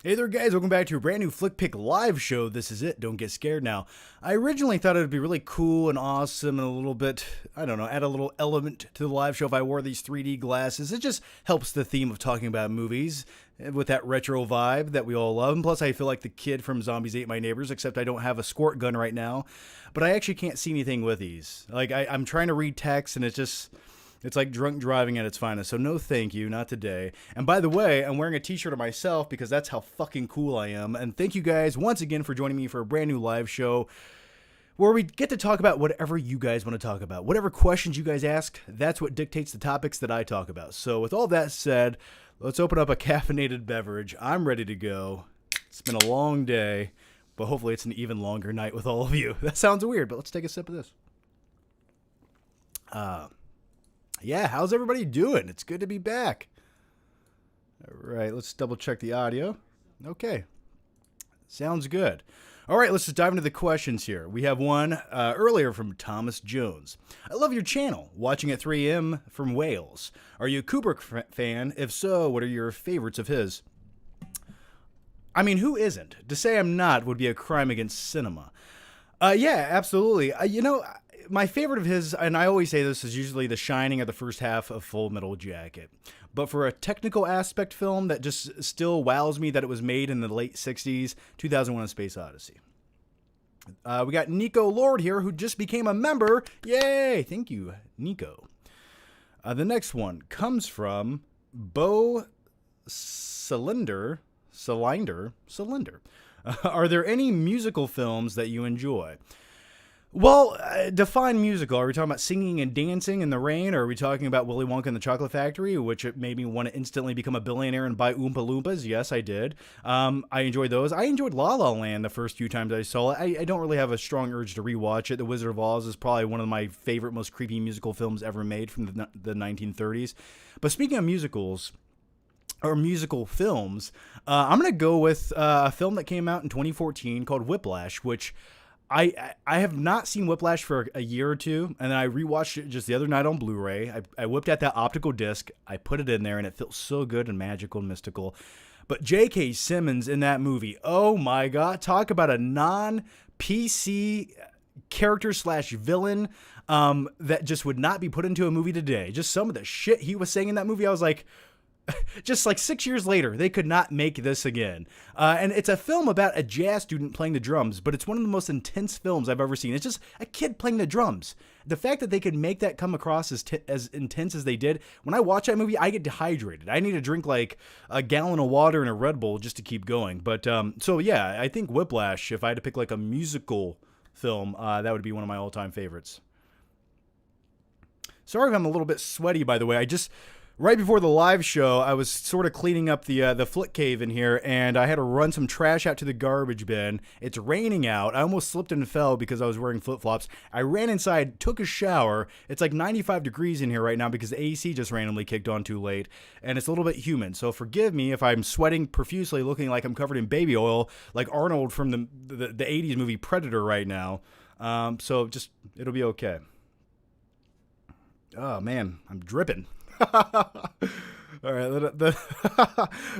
Hey there guys, welcome back to a brand new Flick Pick live show. This is it, don't get scared now. I originally thought it would be really cool and awesome and a little bit, add a little element to the live show if I wore these 3D glasses. It just helps the theme of talking about movies with that retro vibe that we all love. And plus I feel like the kid from Zombies Ate My Neighbors, except I don't have a squirt gun right now. But I actually can't see anything with these. Like I'm trying to read text and it's like drunk driving at its finest. So no thank you, not today. And by the way, I'm wearing a t-shirt of myself because that's how fucking cool I am. And thank you guys once again for joining me for a brand new live show where we get to talk about whatever you guys want to talk about. Whatever questions you guys ask, that's what dictates the topics that I talk about. So with all that said, let's open up a caffeinated beverage. I'm ready to go. It's been a long day, but hopefully it's an even longer night with all of you. That sounds weird, but let's take a sip of this. Yeah, how's everybody doing? It's good to be back. All right, let's double check the audio. Okay, sounds good. All right, let's just dive into the questions here. We have one earlier from Thomas Jones. I love your channel, watching at 3 a.m. from Wales. Are you a Kubrick fan? If so, what are your favorites of his? I mean, who isn't? To say I'm not would be a crime against cinema. Yeah, absolutely. My favorite of his, and I always say this, is usually The Shining or the first half of Full Metal Jacket. But for a technical aspect film that just still wows me that it was made in the late 60s, 2001: A Space Odyssey. We got Nico Lord here, who just became a member. Yay! Thank you, Nico. The next one comes from Bo Cylinder. Are there any musical films that you enjoy? Well, define musical. Are we talking about singing and dancing in the rain, or are we talking about Willy Wonka and the Chocolate Factory, which made me want to instantly become a billionaire and buy Oompa Loompas? Yes, I did. I enjoyed those. I enjoyed La La Land the first few times I saw it. I don't really have a strong urge to rewatch it. The Wizard of Oz is probably one of my favorite, most creepy musical films ever made from the 1930s. But speaking of musicals, or musical films, I'm going to go with a film that came out in 2014 called Whiplash, which I have not seen Whiplash for a year or two, and then I rewatched it just the other night on Blu-ray. I whipped out that optical disc, I put it in there, and it feels so good and magical and mystical. But J.K. Simmons in that movie, oh my god, talk about a non-PC character / villain that just would not be put into a movie today. Just some of the shit he was saying in that movie, I was like, just like 6 years later, they could not make this again. And it's a film about a jazz student playing the drums, but it's one of the most intense films I've ever seen. It's just a kid playing the drums. The fact that they could make that come across as intense as they did, when I watch that movie, I get dehydrated. I need to drink like a gallon of water and a Red Bull just to keep going. But so yeah, I think Whiplash, if I had to pick like a musical film, that would be one of my all-time favorites. Sorry if I'm a little bit sweaty, by the way. Right before the live show, I was sort of cleaning up the Flick Cave in here, and I had to run some trash out to the garbage bin. It's raining out. I almost slipped and fell because I was wearing flip-flops. I ran inside, took a shower. It's like 95 degrees in here right now because the AC just randomly kicked on too late, and it's a little bit humid. So forgive me if I'm sweating profusely, looking like I'm covered in baby oil, like Arnold from the 80s movie Predator right now. So just, it'll be okay. Oh, man, I'm dripping. All right, the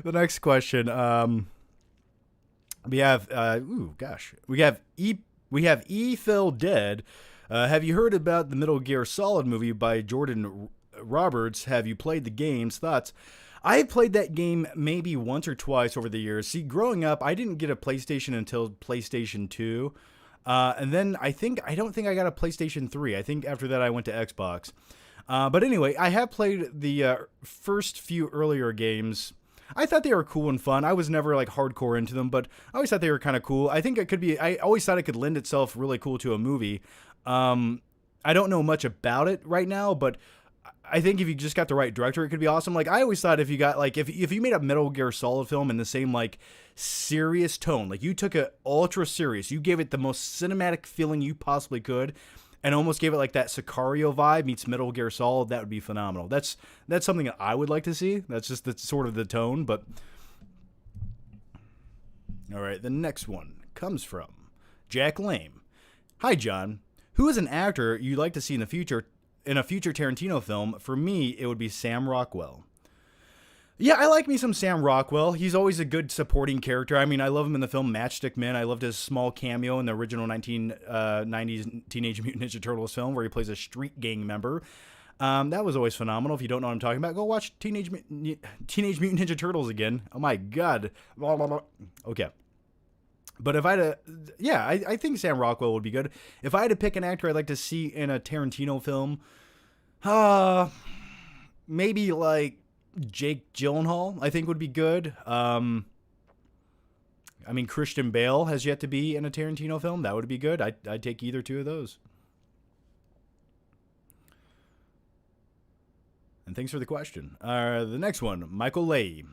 next question. We have E Phil Dead. Have you heard about the Metal Gear Solid movie by Jordan Roberts? Have you played the games? Thoughts? I played that game maybe once or twice over the years. See, growing up, I didn't get a PlayStation until PlayStation 2. And then I don't think I got a PlayStation 3. I think after that I went to Xbox. But anyway, I have played the first few earlier games. I thought they were cool and fun. I was never like hardcore into them, but I always thought they were kind of cool. I think I always thought it could lend itself really cool to a movie. I don't know much about it right now, but I think if you just got the right director, it could be awesome. Like I always thought if you got like, if you made a Metal Gear Solid film in the same like serious tone, like you took it ultra serious, you gave it the most cinematic feeling you possibly could, and almost gave it like that Sicario vibe meets Metal Gear Solid, that would be phenomenal. That's something that I would like to see. That's just the sort of the tone, but all right, the next one comes from Jack Lame. Hi, John. Who is an actor you'd like to see in a future Tarantino film? For me, it would be Sam Rockwell. Yeah, I like me some Sam Rockwell. He's always a good supporting character. I mean, I love him in the film Matchstick Men. I loved his small cameo in the original 1990s Teenage Mutant Ninja Turtles film where he plays a street gang member. That was always phenomenal. If you don't know what I'm talking about, go watch Teenage Mutant Ninja Turtles again. Oh my god. Okay. But if I had to, yeah, I think Sam Rockwell would be good. If I had to pick an actor I'd like to see in a Tarantino film, maybe like Jake Gyllenhaal, I think would be good. I mean, Christian Bale has yet to be in a Tarantino film. That would be good. I'd take either two of those. And thanks for the question. The next one, Michael Lay.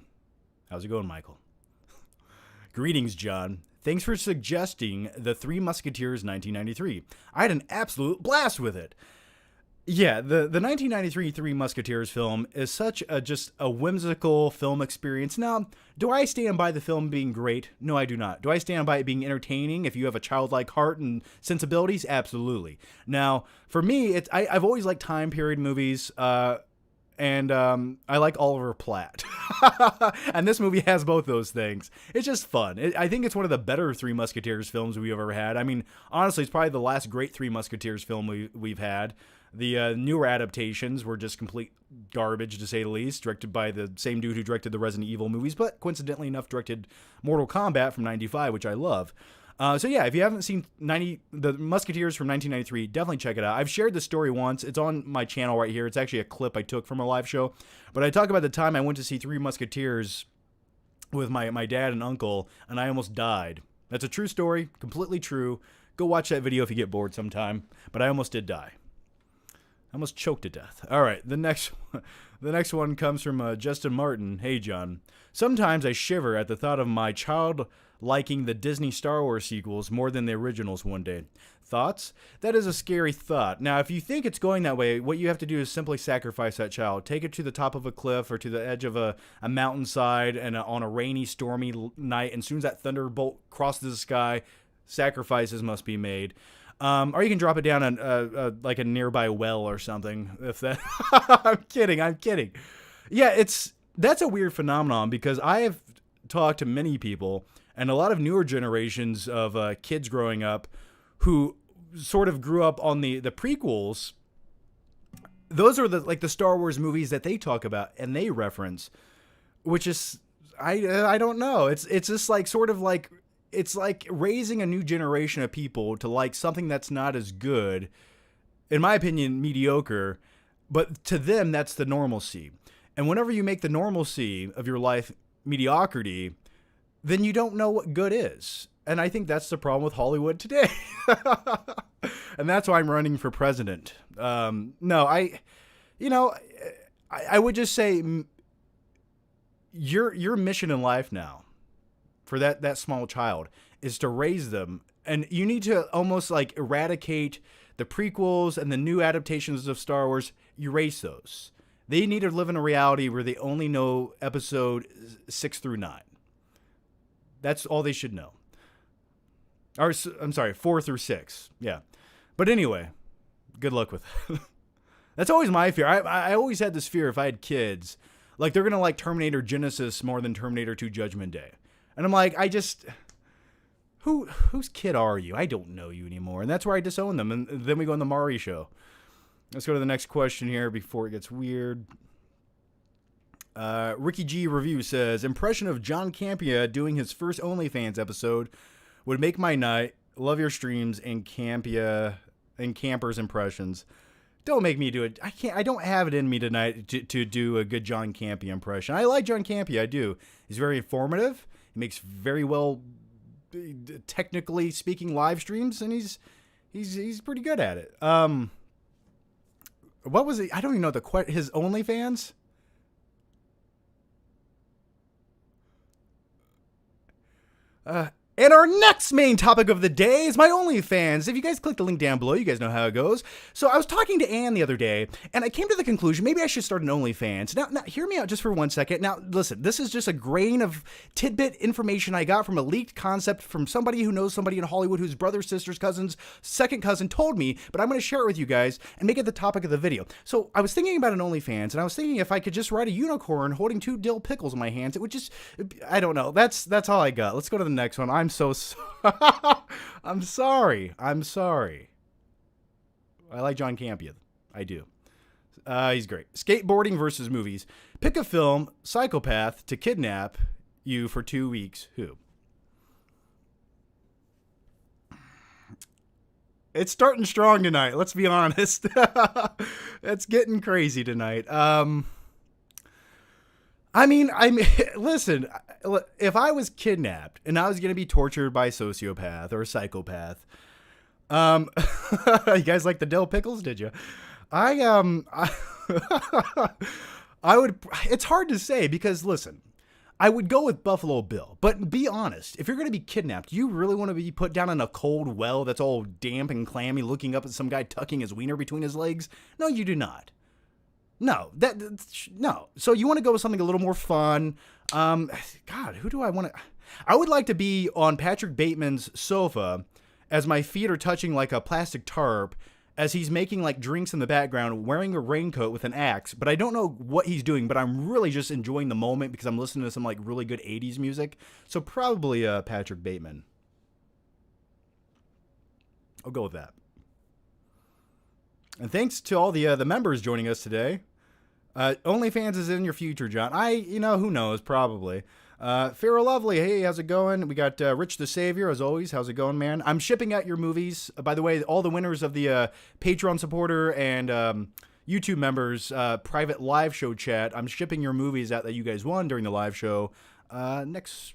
How's it going, Michael? Greetings, John. Thanks for suggesting the Three Musketeers 1993. I had an absolute blast with it. Yeah, the 1993 Three Musketeers film is such just a whimsical film experience. Now, do I stand by the film being great? No, I do not. Do I stand by it being entertaining if you have a childlike heart and sensibilities? Absolutely. Now, for me, I've always liked time period movies, and I like Oliver Platt. And this movie has both those things. It's just fun. I think it's one of the better Three Musketeers films we've ever had. I mean, honestly, it's probably the last great Three Musketeers film we've had. The newer adaptations were just complete garbage, to say the least, directed by the same dude who directed the Resident Evil movies, but coincidentally enough directed Mortal Kombat from 95, which I love. So yeah, if you haven't seen the Musketeers from 1993, definitely check it out. I've shared the story once. It's on my channel right here. It's actually a clip I took from a live show. But I talk about the time I went to see Three Musketeers with my dad and uncle, and I almost died. That's a true story, completely true. Go watch that video if you get bored sometime. But I almost did die. I almost choked to death. All right, the next one comes from Justin Martin. Hey, John. Sometimes I shiver at the thought of my child liking the Disney Star Wars sequels more than the originals one day. Thoughts? That is a scary thought. Now, if you think it's going that way, what you have to do is simply sacrifice that child. Take it to the top of a cliff or to the edge of a mountainside and on a rainy, stormy night, and as soon as that thunderbolt crosses the sky, sacrifices must be made. Or you can drop it down on like a nearby well or something. If that, I'm kidding. Yeah, that's a weird phenomenon because I have talked to many people and a lot of newer generations of kids growing up who sort of grew up on the prequels. Those are the Star Wars movies that they talk about and they reference, which is I don't know. It's just like sort of like. It's like raising a new generation of people to like something that's not as good, in my opinion, mediocre, but to them, that's the normalcy. And whenever you make the normalcy of your life mediocrity, then you don't know what good is. And I think that's the problem with Hollywood today. And that's why I'm running for president. I would just say your mission in life now, for that small child, is to raise them. And you need to almost like eradicate the prequels and the new adaptations of Star Wars. Erase those. They need to live in a reality where they only know episode 6 through 9. That's all they should know. Or, I'm sorry, 4 through 6. Yeah. But anyway, good luck with that. That's always my fear. I always had this fear if I had kids, like they're going to like Terminator Genesis more than Terminator 2 Judgment Day. And I'm like, whose kid are you? I don't know you anymore. And that's where I disown them. And then we go on the Mari show. Let's go to the next question here before it gets weird. Ricky G Review says, impression of John Campea doing his first OnlyFans episode would make my night. Love your streams and Campea and Campers impressions. Don't make me do it. I don't have it in me tonight to do a good John Campea impression. I like John Campea. I do. He's very informative. He makes very well, technically speaking, live streams, and he's pretty good at it. What was it? I don't even know his OnlyFans. And our next main topic of the day is my OnlyFans. If you guys click the link down below, you guys know how it goes. So I was talking to Ann the other day, and I came to the conclusion maybe I should start an OnlyFans. Now, hear me out just for 1 second. Now, listen, this is just a grain of tidbit information I got from a leaked concept from somebody who knows somebody in Hollywood whose brother, sisters, cousins, second cousin told me, but I'm going to share it with you guys and make it the topic of the video. So I was thinking about an OnlyFans, and I was thinking if I could just ride a unicorn holding 2 dill pickles in my hands, it would just, I don't know. That's all I got. Let's go to the next one. I'm so I'm sorry. I like John Campion. I do. He's great. Skateboarding versus movies. Pick a film, psychopath, to kidnap you for 2 weeks. Who? It's starting strong tonight. Let's be honest. It's getting crazy tonight. Listen, if I was kidnapped and I was going to be tortured by a sociopath or a psychopath, you guys like the dill pickles, did you? I would, it's hard to say because listen, I would go with Buffalo Bill, but be honest, if you're going to be kidnapped, do you really want to be put down in a cold well that's all damp and clammy looking up at some guy tucking his wiener between his legs? No, you do not. No. So you want to go with something a little more fun. God, who do I want to... I would like to be on Patrick Bateman's sofa as my feet are touching like a plastic tarp as he's making like drinks in the background, wearing a raincoat with an axe, but I don't know what he's doing, but I'm really just enjoying the moment because I'm listening to some like really good 80s music. So probably Patrick Bateman. I'll go with that. And thanks to all the members joining us today. OnlyFans is in your future, John. Who knows? Probably. Farrah Lovely, hey, how's it going? We got Rich the Savior, as always. How's it going, man? I'm shipping out your movies. By the way, all the winners of the Patreon supporter and YouTube members private live show chat, I'm shipping your movies out that you guys won during the live show early next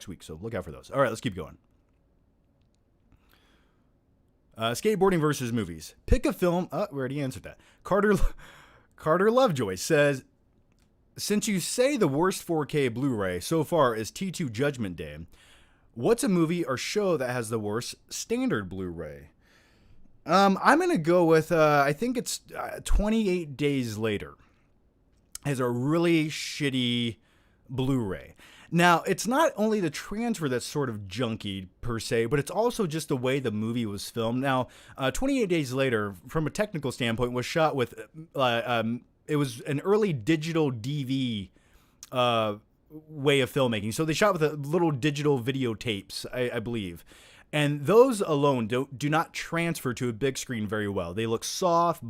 week. So look out for those. All right, let's keep going. Skateboarding versus movies. Pick a film. We already answered that. Carter Lovejoy says, since you say the worst 4K Blu-ray so far is T2 Judgment Day, what's a movie or show that has the worst standard Blu-ray? I'm going to go with, I think it's 28 Days Later. It has a really shitty Blu-ray. Now, it's not only the transfer that's sort of junky, per se, but it's also just the way the movie was filmed. Now, 28 Days Later, from a technical standpoint, was shot with, it was an early digital DV way of filmmaking. So they shot with little digital videotapes, I believe. And those alone do not transfer to a big screen very well. They look soft,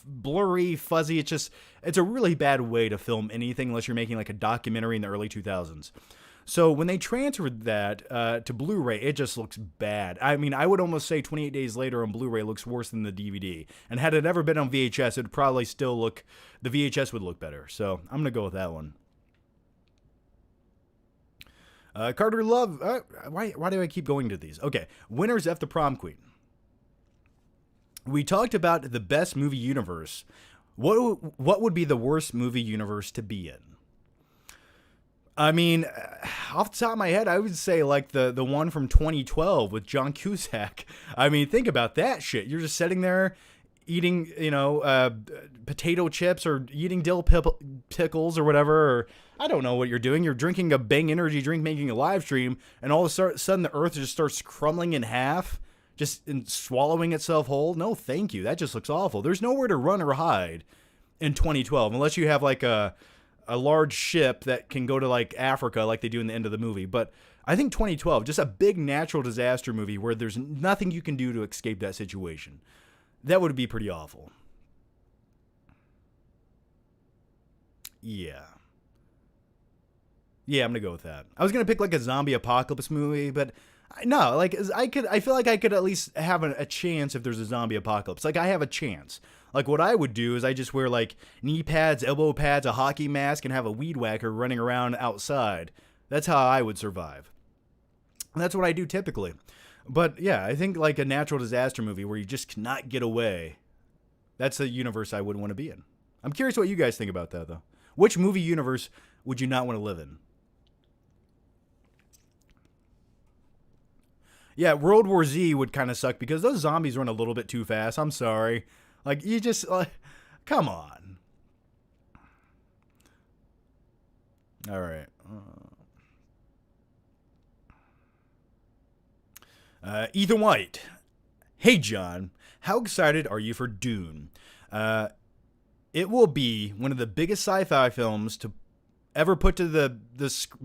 blurry, fuzzy. It's a really bad way to film anything unless you're making like a documentary in the early 2000s. So when they transferred that to Blu-ray, it just looks bad. I mean, I would almost say 28 Days Later on Blu-ray looks worse than the DVD. And had it ever been on VHS, it would probably still look, the VHS would look better. So I'm going to go with that one. Carter Love, why do I keep going to these? Okay, winners F the Prom Queen. We talked about the best movie universe. What would be the worst movie universe to be in? I mean, off the top of my head, I would say like the one from 2012 with John Cusack. I mean, think about that shit. You're just sitting there eating, potato chips or eating dill pickles or whatever. Or I don't know what you're doing. You're drinking a Bang energy drink, making a live stream, and all of a sudden the earth just starts crumbling in half. Just in swallowing itself whole? No, thank you. That just looks awful. There's nowhere to run or hide in 2012 unless you have like a large ship that can go to like Africa like they do in the end of the movie. But I think 2012, just a big natural disaster movie where there's nothing you can do to escape that situation. That would be pretty awful. Yeah. Yeah, I'm going to go with that. I was going to pick like a zombie apocalypse movie, but no, like I feel like I could at least have a chance if there's a zombie apocalypse. Like I have a chance. Like what I would do is I just wear like knee pads, elbow pads, a hockey mask, and have a weed whacker running around outside. That's how I would survive. And that's what I do typically. But yeah, I think like a natural disaster movie where you just cannot get away. That's the universe I would want to be in. I'm curious what you guys think about that though. Which movie universe would you not want to live in? Yeah, World War Z would kind of suck because those zombies run a little bit too fast. I'm sorry. Like, you just, come on. All right. Ethan White. Hey, John. How excited are you for Dune? It will be one of the biggest sci-fi films to ever put to the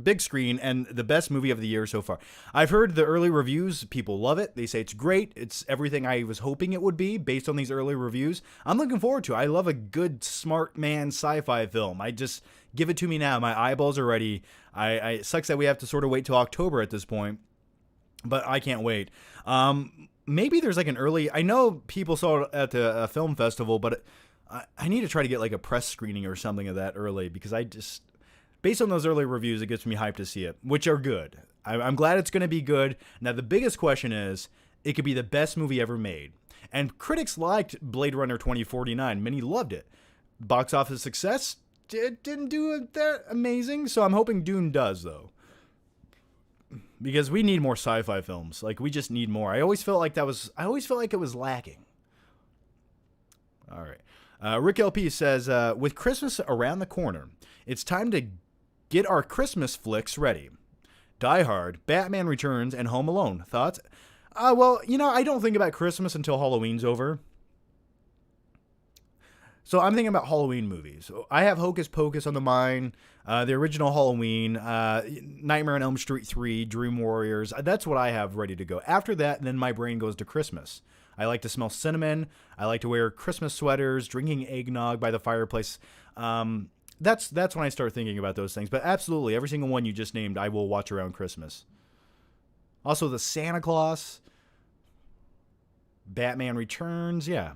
big screen and the best movie of the year so far. I've heard the early reviews. People love it. They say it's great. It's everything I was hoping it would be based on these early reviews. I'm looking forward to it. I love a good, smart man sci-fi film. I just give it to me now. My eyeballs are ready. It sucks that we have to sort of wait till October at this point, but I can't wait. Maybe there's like an early, I know people saw it at the film festival, but I need to try to get like a press screening or something of that early because based on those early reviews, it gets me hyped to see it, which are good. I'm glad it's going to be good. Now, the biggest question is, it could be the best movie ever made. And critics liked Blade Runner 2049. Many loved it. Box office success, it didn't do that amazing, so I'm hoping Dune does, though. Because we need more sci-fi films. Like, we just need more. I always felt like it was lacking. All right. Rick LP says, with Christmas around the corner, it's time to get our Christmas flicks ready. Die Hard, Batman Returns, and Home Alone. Thoughts? Well, I don't think about Christmas until Halloween's over. So I'm thinking about Halloween movies. I have Hocus Pocus on the mind, the original Halloween, Nightmare on Elm Street 3, Dream Warriors. That's what I have ready to go. After that, then my brain goes to Christmas. I like to smell cinnamon. I like to wear Christmas sweaters, drinking eggnog by the fireplace. That's when I start thinking about those things. But absolutely, every single one you just named, I will watch around Christmas. Also, the Santa Claus, Batman Returns, yeah.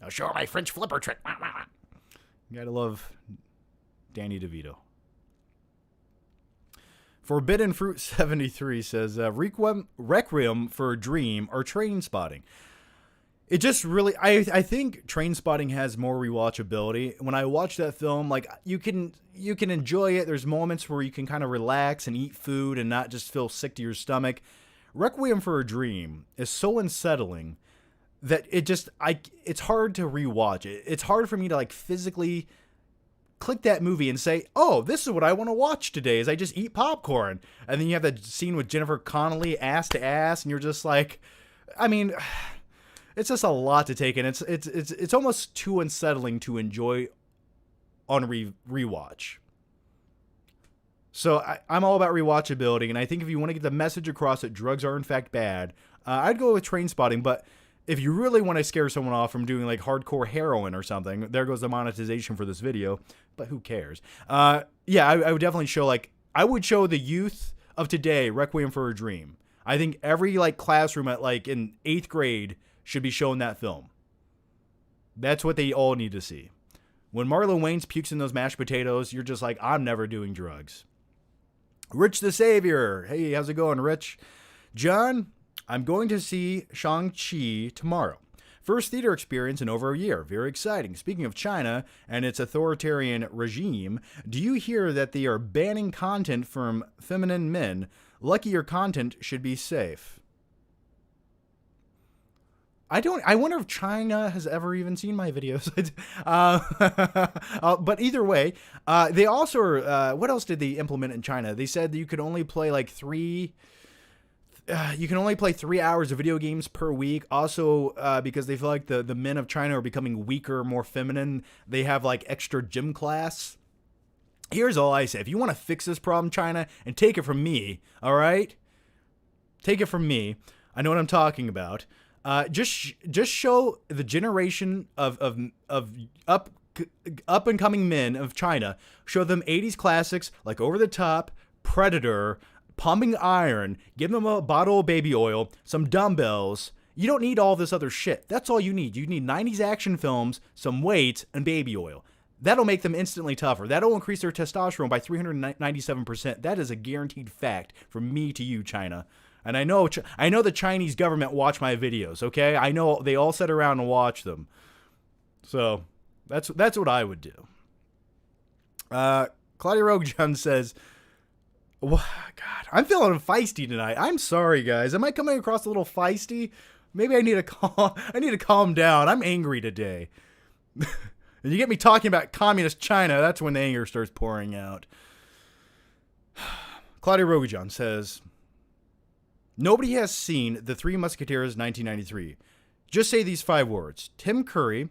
I'll show her my French flipper trick. You gotta love Danny DeVito. Forbidden Fruit 73 says, Requiem for a Dream or Train Spotting. It just really, I think Train Spotting has more rewatchability. When I watch that film, like, you can enjoy it. There's moments where you can kind of relax and eat food and not just feel sick to your stomach. Requiem for a Dream is so unsettling that it's hard to rewatch. It's hard for me to like physically click that movie and say, oh, this is what I want to watch today as I just eat popcorn. And then you have that scene with Jennifer Connelly ass to ass, and you're just like, I mean, it's just a lot to take in. It's almost too unsettling to enjoy on rewatch. So I'm all about rewatchability, and I think if you want to get the message across that drugs are in fact bad, I'd go with Train Spotting. But if you really want to scare someone off from doing like hardcore heroin or something, there goes the monetization for this video, but who cares? Yeah, I would definitely show I would show the youth of today Requiem for a Dream. I think every like classroom at like in 8th grade should be shown that film. That's what they all need to see. When Marlon Wayans pukes in those mashed potatoes, you're just like, I'm never doing drugs. Rich the Savior. Hey, how's it going, Rich? John, I'm going to see Shang-Chi tomorrow. First theater experience in over a year. Very exciting. Speaking of China and its authoritarian regime, do you hear that they are banning content from feminine men? Lucky your content should be safe. I wonder if China has ever even seen my videos. But either way, they also are, what else did they implement in China? They said that you could only play like 3 hours of video games per week. Also, because they feel like the men of China are becoming weaker, more feminine, they have like extra gym class. Here's all I say. If you want to fix this problem, China, and take it from me, all right? Take it from me. I know what I'm talking about. Just show the generation of up and coming men of China. Show them 80s classics like Over the Top, Predator, Pumping Iron. Give them a bottle of baby oil, some dumbbells. You don't need all this other shit. That's all you need. You need 90s action films, some weight, and baby oil. That'll make them instantly tougher. That'll increase their testosterone by 397%. That is a guaranteed fact from me to you, China. And I know the Chinese government watch my videos, okay? I know they all sit around and watch them. So that's what I would do. Claudia Rogue John says, God, I'm feeling feisty tonight. I'm sorry, guys. Am I coming across a little feisty? Maybe I need to calm down. I'm angry today. And you get me talking about communist China, that's when the anger starts pouring out. Claudia Rogijon says, nobody has seen The Three Musketeers 1993. Just say these 5 words. Tim Curry,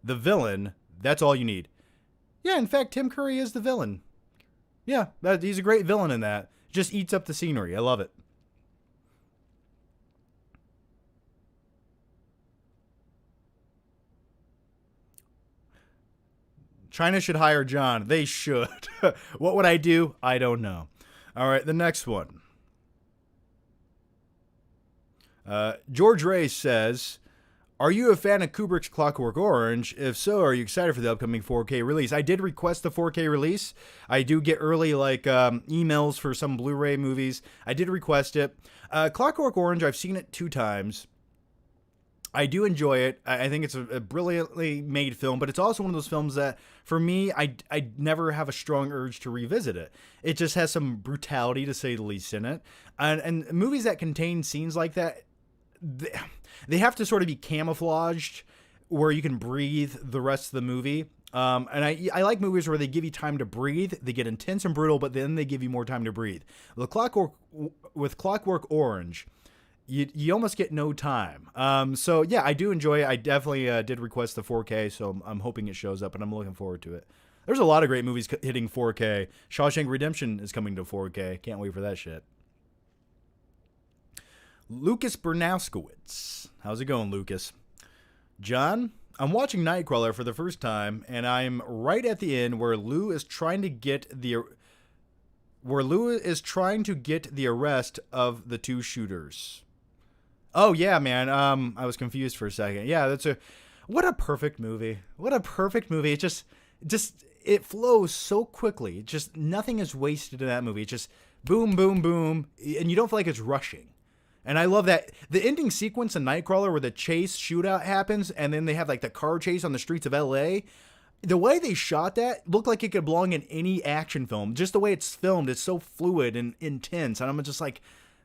the villain, that's all you need. Yeah, in fact, Tim Curry is the villain. Yeah, he's a great villain in that. Just eats up the scenery. I love it. China should hire John. They should. What would I do? I don't know. All right, the next one. George Ray says, are you a fan of Kubrick's Clockwork Orange? If so, are you excited for the upcoming 4K release? I did request the 4K release. I do get early emails for some Blu-ray movies. I did request it. Clockwork Orange, I've seen it 2 times. I do enjoy it. I think it's a brilliantly made film, but it's also one of those films that, for me, I never have a strong urge to revisit it. It just has some brutality, to say the least, in it. And movies that contain scenes like that, they have to sort of be camouflaged where you can breathe the rest of the movie. And I like movies where they give you time to breathe. They get intense and brutal, but then they give you more time to breathe. With Clockwork Orange, you almost get no time. So yeah, I do enjoy it. I definitely did request the 4K, so I'm hoping it shows up, and I'm looking forward to it. There's a lot of great movies hitting 4K. Shawshank Redemption is coming to 4K. Can't wait for that shit. Lucas Bernowskowitz. How's it going, Lucas? John, I'm watching Nightcrawler for the first time, and I'm right at the end where Lou is trying to get the arrest of the 2 shooters. Oh yeah, man. I was confused for a second. Yeah, what a perfect movie. What a perfect movie. It just it flows so quickly. Just nothing is wasted in that movie. It's just boom, boom, boom, and you don't feel like it's rushing. And I love that the ending sequence in Nightcrawler where the chase shootout happens and then they have like the car chase on the streets of LA. The way they shot that looked like it could belong in any action film. Just the way it's filmed, it's so fluid and intense. And I'm just like,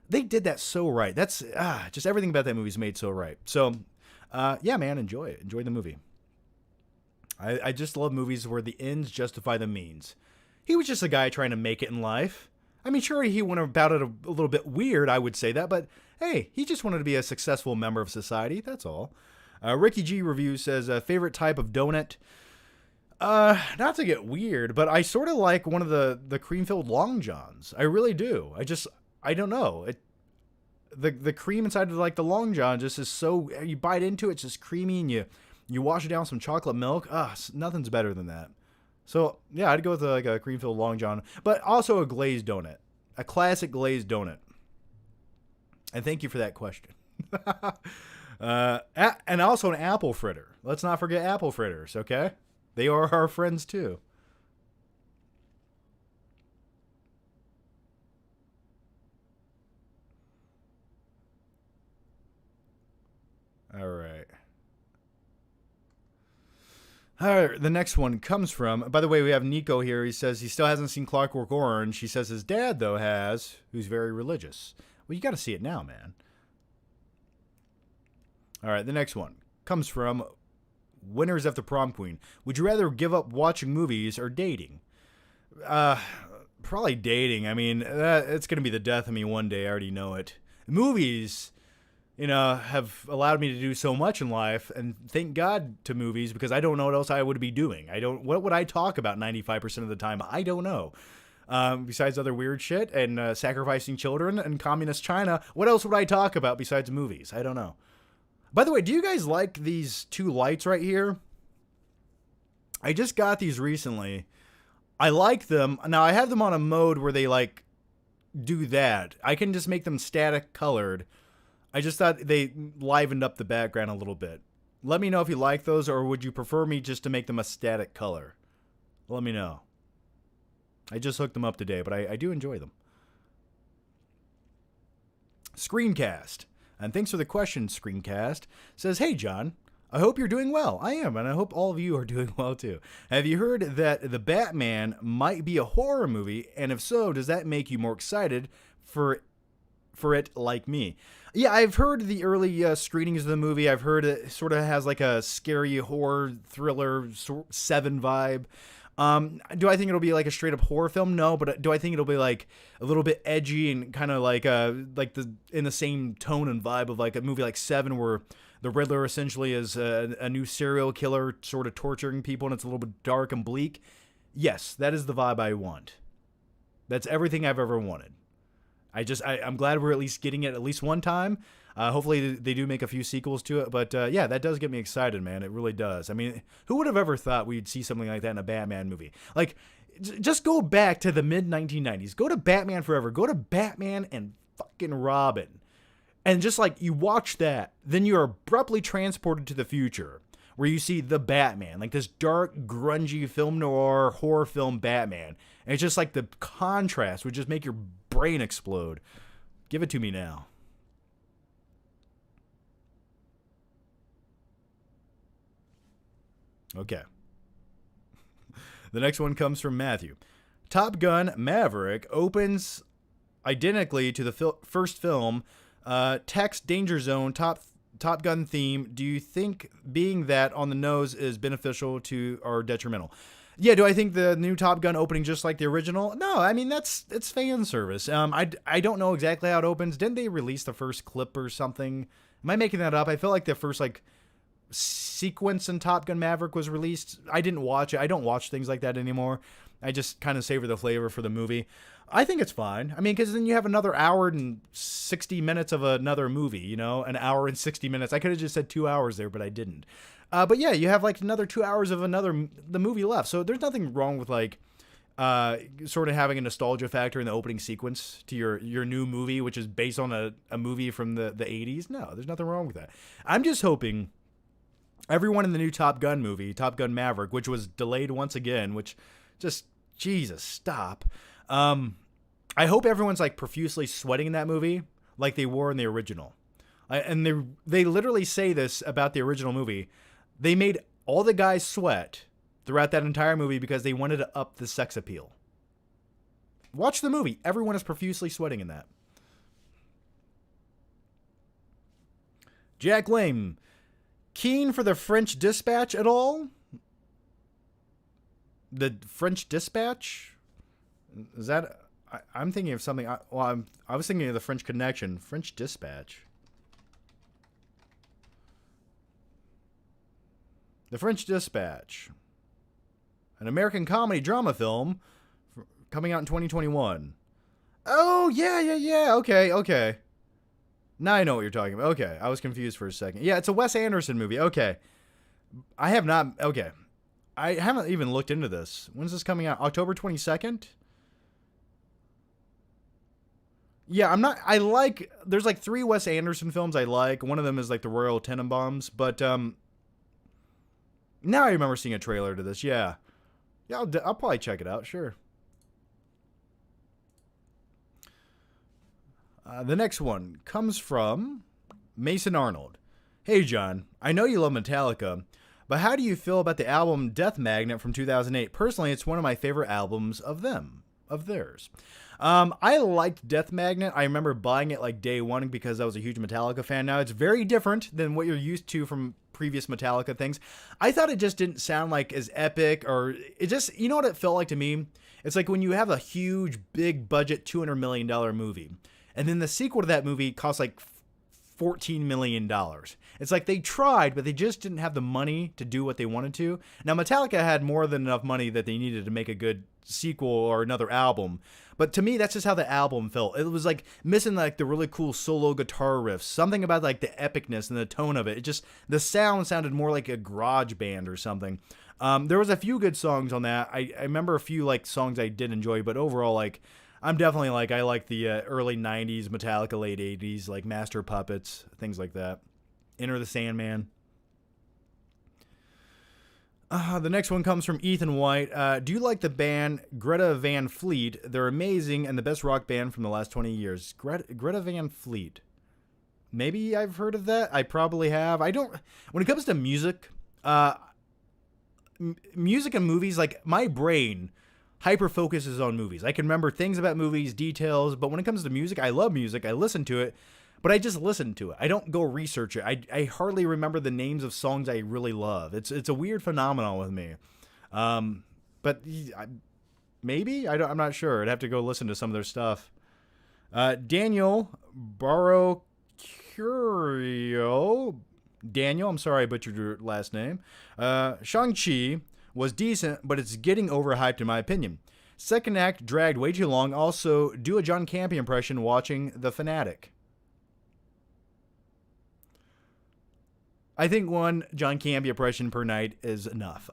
they did that so right. That's just everything about that movie is made so right. So, yeah, man, enjoy it. Enjoy the movie. I just love movies where the ends justify the means. He was just a guy trying to make it in life. I mean, sure, he went about it a little bit weird, I would say that, but hey, he just wanted to be a successful member of society, that's all. Ricky G Review says, favorite type of donut? Not to get weird, but I sort of like one of the cream-filled Long Johns. I really do. I don't know. The cream inside of like the Long John just is so, you bite into it, it's just creamy, and you wash it down with some chocolate milk. Nothing's better than that. So, yeah, I'd go with like a cream-filled Long John, but also a glazed donut. A classic glazed donut. And thank you for that question. And also an apple fritter. Let's not forget apple fritters, okay? They are our friends, too. All right. All right, the next one comes from, by the way, we have Nico here. He says he still hasn't seen Clockwork Orange. He says his dad, though, has, who's very religious. Well, you got to see it now, man. All right, the next one comes from Winners of the Prom Queen. Would you rather give up watching movies or dating? Probably dating. I mean, it's going to be the death of me one day. I already know it. Movies, have allowed me to do so much in life, and thank God to movies, because I don't know what else I would be doing. What would I talk about 95% of the time? I don't know. Besides other weird shit and sacrificing children and communist China, what else would I talk about besides movies? I don't know. By the way, do you guys like these 2 lights right here? I just got these recently. I like them. Now, I have them on a mode where they, do that. I can just make them static colored. I just thought they livened up the background a little bit. Let me know if you like those, or would you prefer me just to make them a static color? Let me know. I just hooked them up today, but I do enjoy them. Screencast. And thanks for the question, Screencast. Says, hey, John. I hope you're doing well. I am, and I hope all of you are doing well too. Have you heard that The Batman might be a horror movie? And if so, does that make you more excited for it like me? Yeah, I've heard the early screenings of the movie. I've heard it sort of has like a scary horror thriller Seven vibe. Do I think it'll be like a straight up horror film? No, but do I think it'll be like a little bit edgy and kind of like the in the same tone and vibe of like a movie like Seven, where the Riddler essentially is a new serial killer sort of torturing people, and it's a little bit dark and bleak? Yes, that is the vibe I want. That's everything I've ever wanted. I'm glad we're at least getting it at least one time. Hopefully they do make a few sequels to it. But yeah, that does get me excited, man. It really does. I mean, who would have ever thought we'd see something like that in a Batman movie? Like, just go back to the mid-1990s. Go to Batman Forever. Go to Batman and fucking Robin. And just like you watch that, then you're abruptly transported to the future, where you see the Batman, like this dark, grungy film noir horror film Batman. And it's just like the contrast would just make your brain explode. Give it to me now. Okay. The next one comes from Matthew. Top Gun Maverick opens identically to the first film. Text Danger Zone Top Gun theme. Do you think being that on the nose is beneficial to or detrimental? Yeah, do I think the new Top Gun opening just like the original? No, I mean it's fan service. I don't know exactly how it opens. Didn't they release the first clip or something? Am I making that up? I feel like the first like sequence in Top Gun Maverick was released. I didn't watch it. I don't watch things like that anymore. I just kind of savor the flavor for the movie. I think it's fine. I mean, because then you have another hour and 60 minutes of another movie, you know, an hour and 60 minutes. I could have just said 2 hours there, but I didn't. But yeah, you have like another 2 hours of the movie left. So there's nothing wrong with like sort of having a nostalgia factor in the opening sequence to your new movie, which is based on a movie from the 80s. No, there's nothing wrong with that. I'm just hoping everyone in the new Top Gun movie, Top Gun Maverick, which was delayed once again, which just, Jesus, stop. I hope everyone's like profusely sweating in that movie like they were in the original. And they literally say this about the original movie. They made all the guys sweat throughout that entire movie because they wanted to up the sex appeal. Watch the movie. Everyone is profusely sweating in that. Jack Lame. Keen for the French Dispatch at all? The French Dispatch? Is that... I'm thinking of something... I was thinking of the French Connection. French Dispatch. The French Dispatch. An American comedy drama film coming out in 2021. Oh, yeah. Okay. Now I know what you're talking about. Okay, I was confused for a second. Yeah, it's a Wes Anderson movie. Okay. I haven't even looked into this. When's this coming out? October 22nd? Yeah, there's like 3 Wes Anderson films I like. One of them is like the Royal Tenenbaums, but now I remember seeing a trailer to this. Yeah, I'll probably check it out, sure. The next one comes from Mason Arnold. Hey, John, I know you love Metallica, but how do you feel about the album Death Magnet from 2008? Personally, it's one of my favorite albums of theirs. I liked Death Magnet. I remember buying it like day one because I was a huge Metallica fan. Now, it's very different than what you're used to from previous Metallica things. I thought it just didn't sound like as epic, or it just, you know what it felt like to me? It's like when you have a huge, big budget, $200 million movie. And then the sequel to that movie costs like $14 million. It's like they tried, but they just didn't have the money to do what they wanted to. Now, Metallica had more than enough money that they needed to make a good sequel or another album. But to me, that's just how the album felt. It was like missing like the really cool solo guitar riffs. Something about like the epicness and the tone of it. It just, the sound sounded more like a garage band or something. There was a few good songs on that. I remember a few like songs I did enjoy, but overall, like, I'm definitely like, I like the early 90s, Metallica, late 80s, like Master Puppets, things like that. Enter the Sandman. The next one comes from Ethan White. Do you like the band Greta Van Fleet? They're amazing and the best rock band from the last 20 years. Greta Van Fleet. Maybe I've heard of that. I probably have. I don't. When it comes to music, music and movies, like my brain hyper focuses on movies. I can remember things about movies, details, but when it comes to music, I love music. I listen to it, but I just listen to it. I don't go research it. I hardly remember the names of songs I really love. It's a weird phenomenon with me. But maybe I'm not sure. I'd have to go listen to some of their stuff. Daniel Barrow Curio. Daniel, I'm sorry I butchered your last name. Shang-Chi was decent, but it's getting overhyped in my opinion. Second act dragged way too long. Also, do a John Campy impression watching The Fanatic. I think one John Campy impression per night is enough.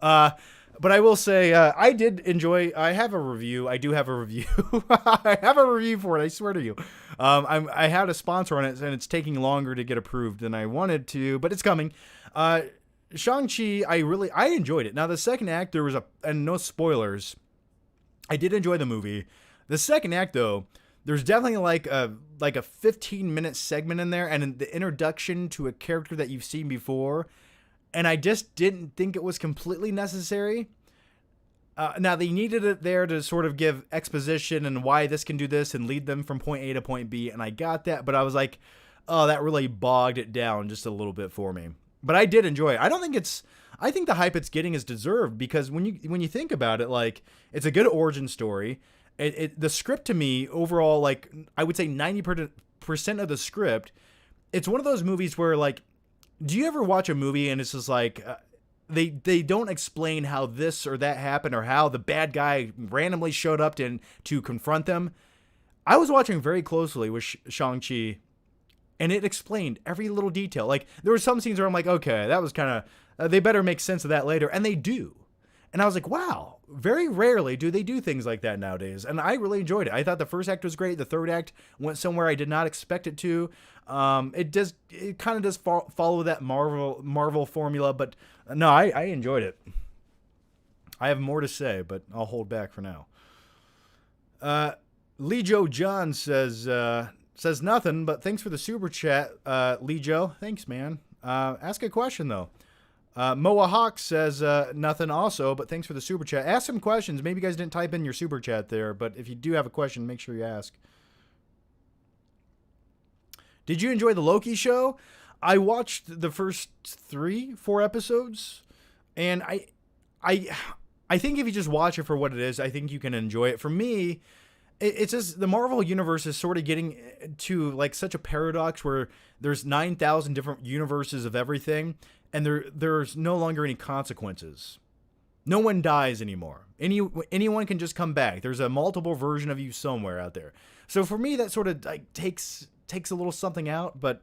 But I will say, I did enjoy. I have a review. I do have a review. I have a review for it. I swear to you. I had a sponsor on it, and it's taking longer to get approved than I wanted to, but it's coming. Shang-Chi, I enjoyed it. Now, the second act, there was and no spoilers, I did enjoy the movie. The second act, though, there's definitely like a 15-minute segment in there, and the introduction to a character that you've seen before, and I just didn't think it was completely necessary. Now, they needed it there to sort of give exposition and why this can do this and lead them from point A to point B, and I got that, but I was like, oh, that really bogged it down just a little bit for me. But I did enjoy it. I think the hype it's getting is deserved, because when you think about it, like, it's a good origin story. The script to me overall, like, I would say 90% of the script, it's one of those movies where, like, do you ever watch a movie and it's just like, they don't explain how this or that happened or how the bad guy randomly showed up to confront them? I was watching very closely with Shang-Chi, and it explained every little detail. Like, there were some scenes where I'm like, okay, that was kind of, they better make sense of that later. And they do. And I was like, wow, very rarely do they do things like that nowadays. And I really enjoyed it. I thought the first act was great. The third act went somewhere I did not expect it to. It kind of does follow that Marvel formula, but no, I enjoyed it. I have more to say, but I'll hold back for now. Lee Joe John says nothing, but thanks for the super chat, Lee Joe. Thanks, man. Ask a question, though. Moa Hawk says nothing also, but thanks for the super chat. Ask some questions. Maybe you guys didn't type in your super chat there, but if you do have a question, make sure you ask. Did you enjoy the Loki show? I watched the first 4 episodes, and I think if you just watch it for what it is, I think you can enjoy it. For me, it's just the Marvel universe is sort of getting to like such a paradox where there's 9,000 different universes of everything, and there's no longer any consequences. No one dies anymore. Anyone can just come back. There's a multiple version of you somewhere out there. So for me, that sort of like takes a little something out. But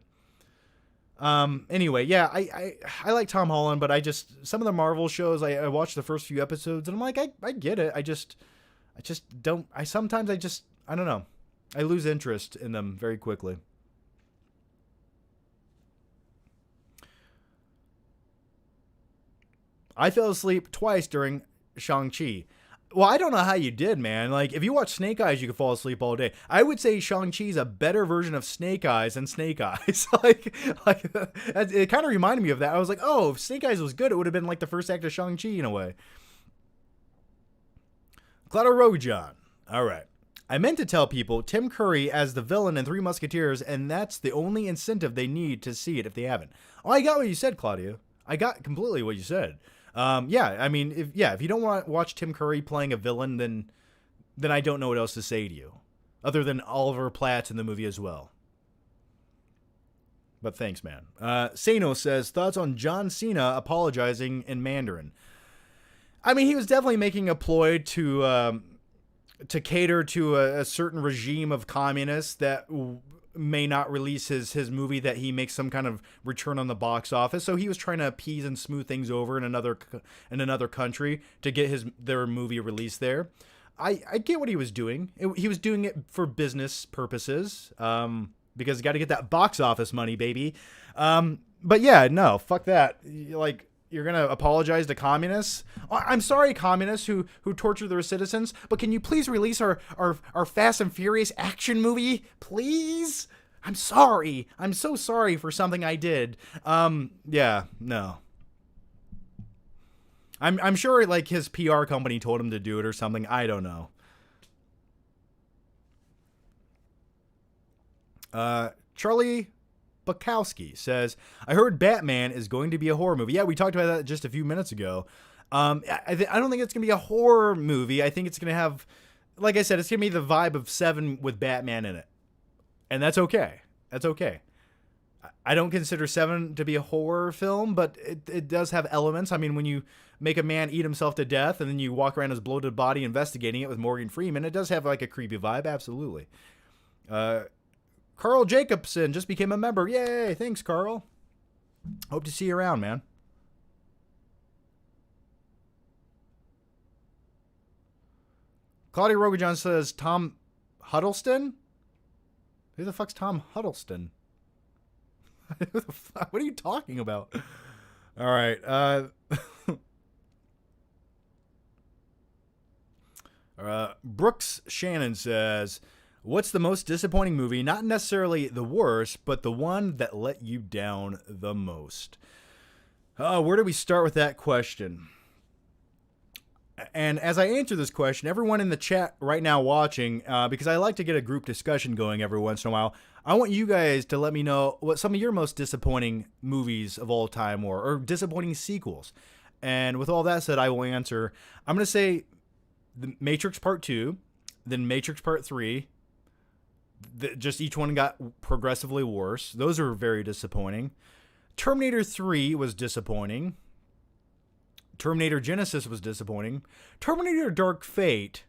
anyway, yeah, I like Tom Holland, but some of the Marvel shows, I watched the first few episodes, and I'm like, I get it. I don't know. I lose interest in them very quickly. I fell asleep twice during Shang-Chi. Well, I don't know how you did, man. Like, if you watch Snake Eyes, you could fall asleep all day. I would say Shang-Chi's a better version of Snake Eyes than Snake Eyes. like it kind of reminded me of that. I was like, oh, if Snake Eyes was good, it would have been like the first act of Shang-Chi in a way. Claudio Rojan. All right. I meant to tell people Tim Curry as the villain in Three Musketeers, and that's the only incentive they need to see it if they haven't. Oh, I got what you said, Claudio. I got completely what you said. Yeah, I mean, if you don't want to watch Tim Curry playing a villain, then I don't know what else to say to you, other than Oliver Platt in the movie as well. But thanks, man. Sano says, thoughts on John Cena apologizing in Mandarin. I mean, he was definitely making a ploy to cater to a certain regime of communists that may not release his movie that he makes some kind of return on the box office. So he was trying to appease and smooth things over in another country to get their movie released there. I get what he was doing. He was doing it for business purposes, because you got to get that box office money, baby. But yeah, no, fuck that. Like, you're going to apologize to communists? I'm sorry, communists who torture their citizens, but can you please release our Fast and Furious action movie? Please? I'm sorry. I'm so sorry for something I did. Yeah, no. I'm sure like his PR company told him to do it or something. I don't know. Charlie Bukowski says, I heard Batman is going to be a horror movie. Yeah, we talked about that just a few minutes ago. I don't think it's going to be a horror movie. I think it's going to have, like I said, it's going to be the vibe of Seven with Batman in it. And that's okay. That's okay. I don't consider Seven to be a horror film, but it does have elements. I mean, when you make a man eat himself to death and then you walk around his bloated body investigating it with Morgan Freeman, it does have like a creepy vibe. Absolutely. Carl Jacobson just became a member. Yay. Thanks, Carl. Hope to see you around, man. Claudia Rogajon says Tom Huddleston? Who the fuck's Tom Huddleston? What are you talking about? All right. Brooks Shannon says, what's the most disappointing movie? Not necessarily the worst, but the one that let you down the most. Where do we start with that question? And as I answer this question, everyone in the chat right now watching, because I like to get a group discussion going every once in a while, I want you guys to let me know what some of your most disappointing movies of all time were, or disappointing sequels. And with all that said, I will answer. I'm going to say The Matrix Part 2, then Matrix Part 3. Just each one got progressively worse. Those are very disappointing. Terminator 3 was disappointing. Terminator Genesis was disappointing. Terminator Dark Fate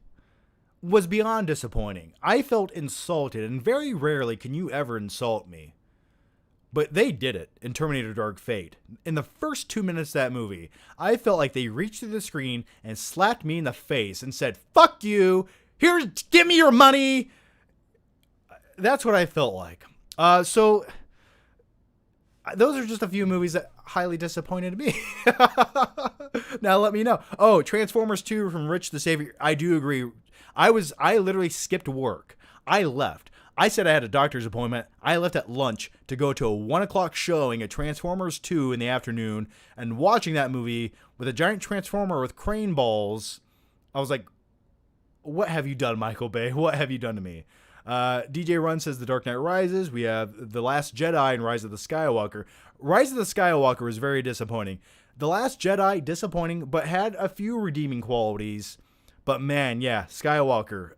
was beyond disappointing. I felt insulted, and very rarely can you ever insult me. But they did it in Terminator Dark Fate. In the first 2 minutes of that movie, I felt like they reached through the screen and slapped me in the face and said, fuck you, here, give me your money. That's what I felt like. So those are just a few movies that highly disappointed me. Now let me know. Oh, Transformers 2 from Rich the Savior. I do agree. I literally skipped work. I left. I said I had a doctor's appointment. I left at lunch to go to a 1:00 showing at Transformers 2 in the afternoon, and watching that movie with a giant transformer with crane balls. I was like, what have you done, Michael Bay? What have you done to me? DJ Run says The Dark Knight Rises. We have The Last Jedi and Rise of the Skywalker. Rise of the Skywalker was very disappointing. The Last Jedi, disappointing, but had a few redeeming qualities. But man, yeah, Skywalker.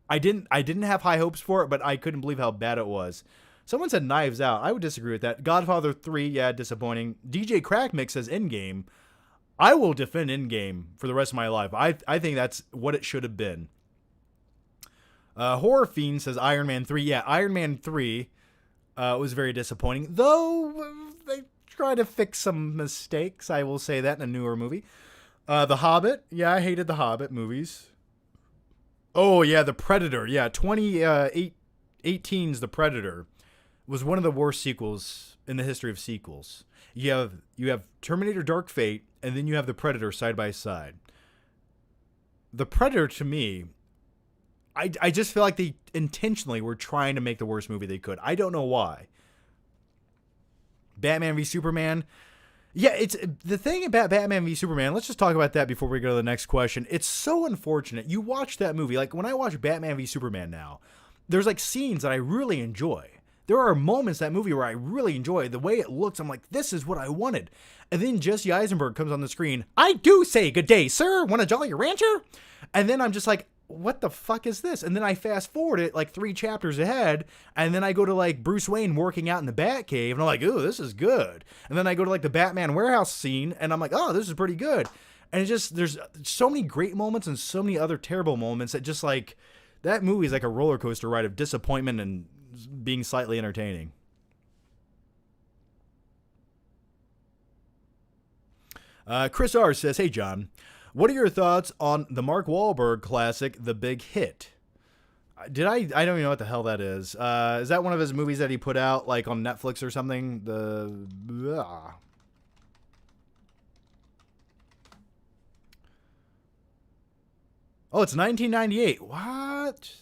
I didn't have high hopes for it, but I couldn't believe how bad it was. Someone said Knives Out. I would disagree with that. Godfather 3, yeah, disappointing. DJ Crackmix says Endgame. I will defend Endgame for the rest of my life. I think that's what it should have been. Horror Fiend says Iron Man 3. Yeah, Iron Man 3 was very disappointing, though they try to fix some mistakes. I will say that in a newer movie. The Hobbit. Yeah, I hated the Hobbit movies. Oh, yeah, The Predator. Yeah, 2018's The Predator was one of the worst sequels in the history of sequels. You have Terminator Dark Fate, and then you have The Predator side by side. The Predator, to me, I just feel like they intentionally were trying to make the worst movie they could. I don't know why. Batman v Superman. Yeah, it's the thing about Batman v Superman. Let's just talk about that before we go to the next question. It's so unfortunate. You watch that movie. Like when I watch Batman v Superman now, there's like scenes that I really enjoy. There are moments in that movie where I really enjoy the way it looks. I'm like, this is what I wanted. And then Jesse Eisenberg comes on the screen. I do say good day, sir. Want a Jolly Rancher? And then I'm just like, what the fuck is this? And then I fast forward it like 3 chapters ahead, and then I go to like Bruce Wayne working out in the Batcave, and I'm like, ooh, this is good. And then I go to like the Batman warehouse scene, and I'm like, oh, this is pretty good. And it's just, there's so many great moments and so many other terrible moments that just like, that movie is like a roller coaster ride of disappointment and being slightly entertaining. Chris R says, hey, John, what are your thoughts on the Mark Wahlberg classic, The Big Hit? I don't even know what the hell that is. Is that one of his movies that he put out like on Netflix or something? Oh, it's 1998. What?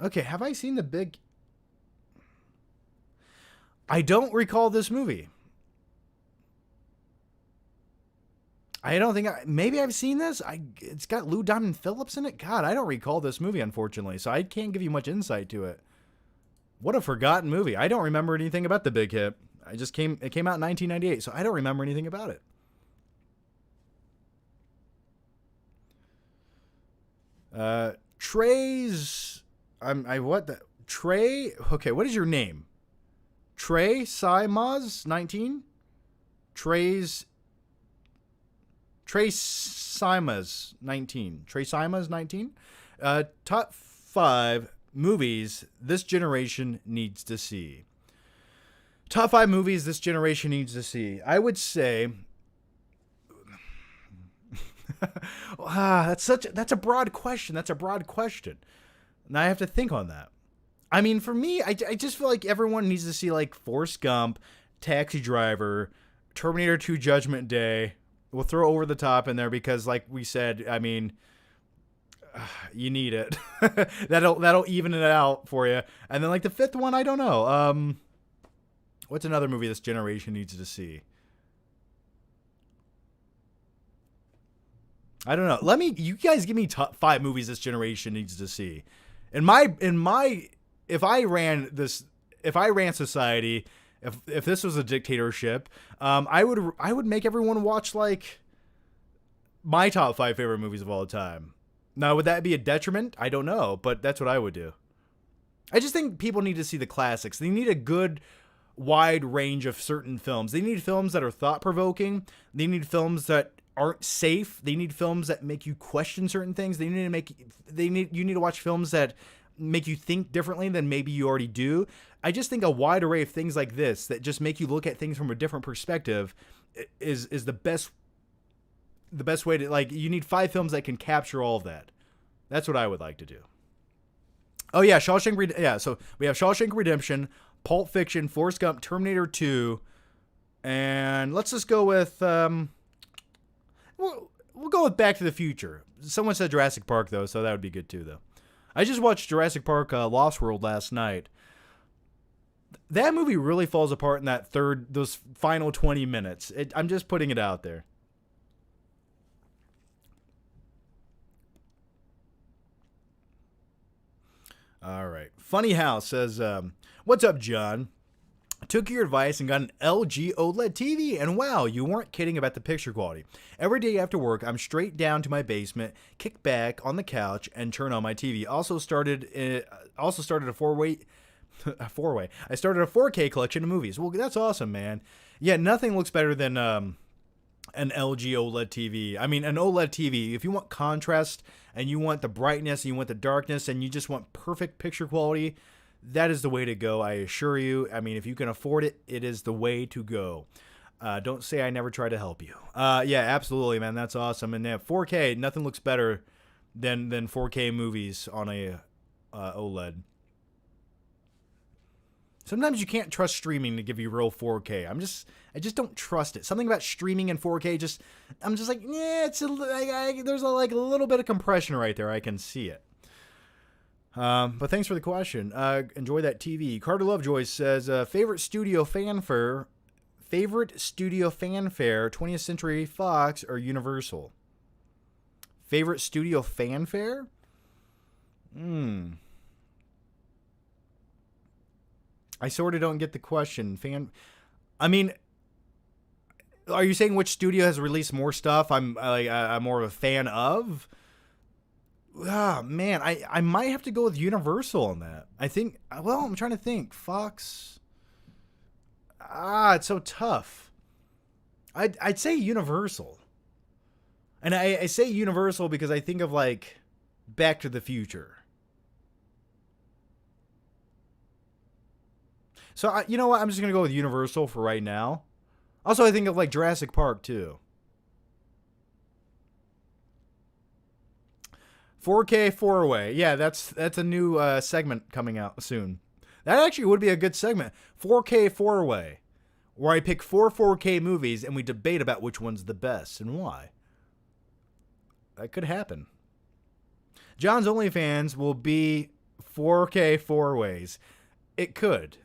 Okay, have I seen The Big... I don't recall this movie. I don't think maybe I've seen this. It's got Lou Diamond Phillips in it. God, I don't recall this movie, unfortunately, so I can't give you much insight to it. What a forgotten movie. I don't remember anything about The Big Hit. It came out in 1998, so I don't remember anything about it. Trey's Trey, okay, what is your name? Trey Simaz 19? Trey Simaz 19. Trey Simaz 19? Top 5 movies this generation needs to see. Top 5 movies this generation needs to see. I would say that's a broad question. That's a broad question. And I have to think on that. I mean, for me, I just feel like everyone needs to see like Forrest Gump, Taxi Driver, Terminator 2 Judgment Day. We'll throw Over the Top in there because, like we said, I mean, you need it. that'll even it out for you. And then like the 5th one, I don't know. What's another movie this generation needs to see? I don't know. You guys give me top 5 movies this generation needs to see. If I ran society, if this was a dictatorship, I would make everyone watch like my top 5 favorite movies of all time. Now, would that be a detriment? I don't know, but that's what I would do. I just think people need to see the classics. They need a good wide range of certain films. They need films that are thought-provoking. They need films that aren't safe. They need films that make you question certain things. You need to watch films that make you think differently than maybe you already do. I just think a wide array of things like this that just make you look at things from a different perspective is the best way to, like, you need 5 films that can capture all of that. That's what I would like to do. Oh yeah, so we have Shawshank Redemption, Pulp Fiction, Forrest Gump, Terminator 2, and let's just go with we'll go with Back to the Future. Someone said Jurassic Park though, so that would be good too though. I just watched Jurassic Park Lost World last night. That movie really falls apart in those final 20 minutes. I'm just putting it out there. All right. Funny House says, what's up, John? Took your advice and got an LG OLED TV, and wow, you weren't kidding about the picture quality. Every day after work, I'm straight down to my basement, kick back on the couch, and turn on my TV. Also started a four-way. I started a 4K collection of movies. Well, that's awesome, man. Yeah, nothing looks better than an LG OLED TV. I mean, an OLED TV, if you want contrast and you want the brightness and you want the darkness and you just want perfect picture quality, that is the way to go, I assure you. I mean, if you can afford it, it is the way to go. Don't say I never try to help you. Yeah, absolutely, man. That's awesome. And yeah, 4K, nothing looks better than 4K movies on a OLED. Sometimes you can't trust streaming to give you real 4K. I just don't trust it. Something about streaming in 4K, I'm just like, yeah, there's a little bit of compression right there. I can see it. But thanks for the question. Enjoy that TV. Carter Lovejoy says, favorite studio fanfare, 20th Century Fox or Universal? Favorite studio fanfare? I sort of don't get the question. I mean, are you saying which studio has released more stuff I'm more of a fan of? Ah, man, I might have to go with Universal on that. I think, well, I'm trying to think. Fox. It's so tough. I'd say Universal. And I say Universal because I think of, like, Back to the Future. So, you know what? I'm just going to go with Universal for right now. Also, I think of, like, Jurassic Park, too. 4K 4-way. Yeah, that's a new segment coming out soon. That actually would be a good segment. 4K 4-way. Where I pick 4K movies and we debate about which one's the best and why. That could happen. John's OnlyFans will be 4K 4-ways. It could.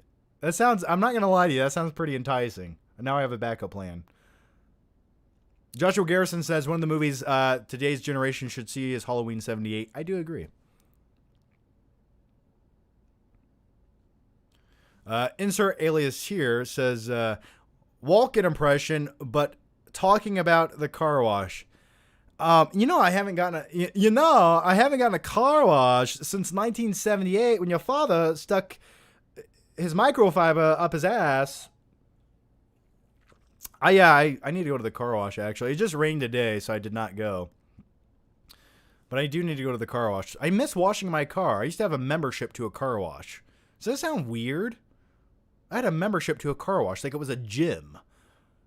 I'm not going to lie to you, that sounds pretty enticing. And now I have a backup plan. Joshua Garrison says one of the movies today's generation should see is Halloween 78. I do agree. Insert alias here says, Walken impression, but talking about the car wash. I haven't gotten a car wash since 1978 when your father stuck his microfiber up his ass. I need to go to the car wash, actually. It just rained today, so I did not go. But I do need to go to the car wash. I miss washing my car. I used to have a membership to a car wash. Does that sound weird? I had a membership to a car wash, like it was a gym.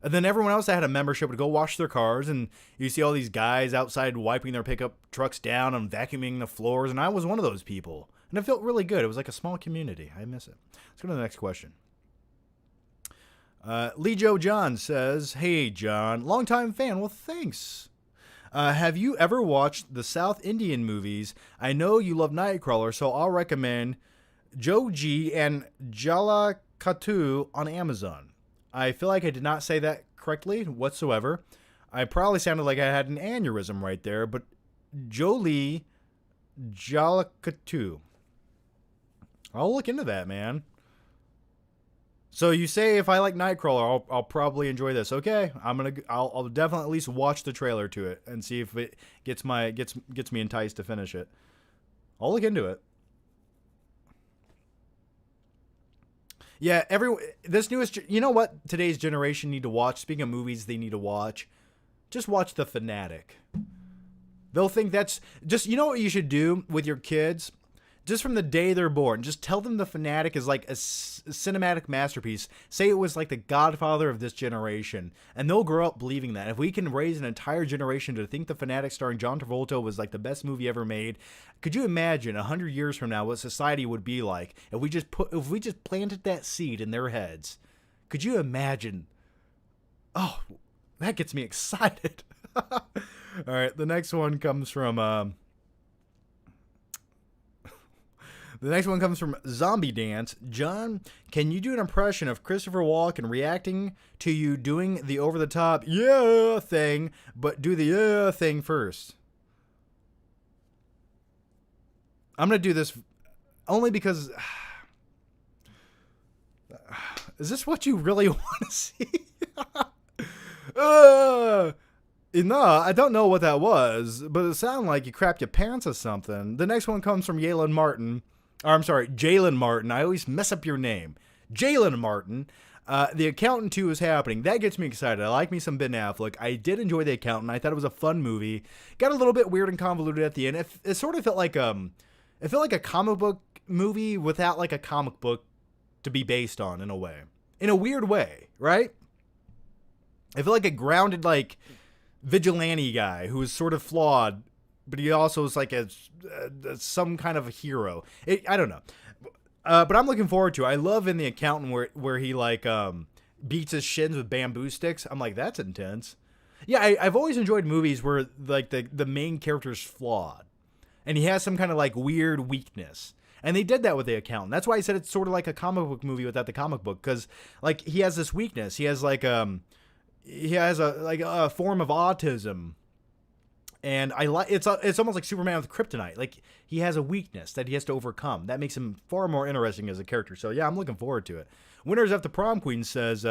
And then everyone else that had a membership would go wash their cars, and you see all these guys outside wiping their pickup trucks down and vacuuming the floors, and I was one of those people. And it felt really good. It was like a small community. I miss it. Let's go to the next question. Lee Joe John says, hey, John, longtime fan. Well, thanks. Have you ever watched the South Indian movies? I know you love Nightcrawler, so I'll recommend Joji and Jalakattu on Amazon. I feel like I did not say that correctly whatsoever. I probably sounded like I had an aneurysm right there, but Jolie Jalakattu. I'll look into that, man. So you say if I like Nightcrawler, I'll probably enjoy this. Okay, I'll definitely at least watch the trailer to it and see if it gets me enticed to finish it. I'll look into it. Yeah, this newest, you know what today's generation need to watch? Speaking of movies they need to watch, just watch The Fanatic. They'll think that's just, you know what you should do with your kids? Just from the day they're born, just tell them The Fanatic is like a cinematic masterpiece. Say it was like the Godfather of this generation, and they'll grow up believing that. If we can raise an entire generation to think The Fanatic starring John Travolta was like the best movie ever made, could you imagine 100 years from now what society would be like if we just planted that seed in their heads? Could you imagine? Oh, that gets me excited. All right, the next one comes from Zombie Dance. John, can you do an impression of Christopher Walken reacting to you doing the over-the-top yeah thing, but do the yeah thing first? I'm going to do this only because... Is this what you really want to see? No, I don't know what that was, but it sounded like you crapped your pants or something. The next one comes from Jalen Martin. I always mess up your name. Jalen Martin. The Accountant 2 is happening. That gets me excited. I like me some Ben Affleck. I did enjoy The Accountant. I thought it was a fun movie. Got a little bit weird and convoluted at the end. It sort of felt like a comic book movie without like a comic book to be based on in a way. In a weird way, right? I feel like a grounded like vigilante guy who is sort of flawed, but he also is like some kind of a hero. I don't know. But I'm looking forward to it. I love in The Accountant where he like beats his shins with bamboo sticks. I'm like, that's intense. Yeah, I've always enjoyed movies where like the main character's flawed. And he has some kind of like weird weakness. And they did that with The Accountant. That's why I said it's sort of like a comic book movie without the comic book. Because like he has this weakness. He has like a form of autism. And it's almost like Superman with kryptonite. Like he has a weakness that he has to overcome. That makes him far more interesting as a character. So yeah, I'm looking forward to it. Winners After Prom Queen says,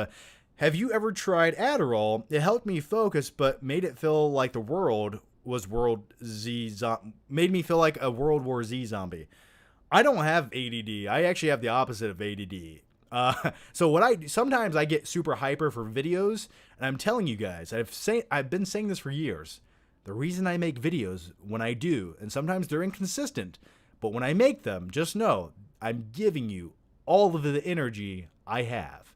have you ever tried Adderall? It helped me focus, but made it feel like the world was made me feel like a World War Z zombie. I don't have ADD. I actually have the opposite of ADD. So sometimes I get super hyper for videos, and I'm telling you guys, I've been saying this for years. The reason I make videos when I do, and sometimes they're inconsistent, but when I make them, just know I'm giving you all of the energy I have.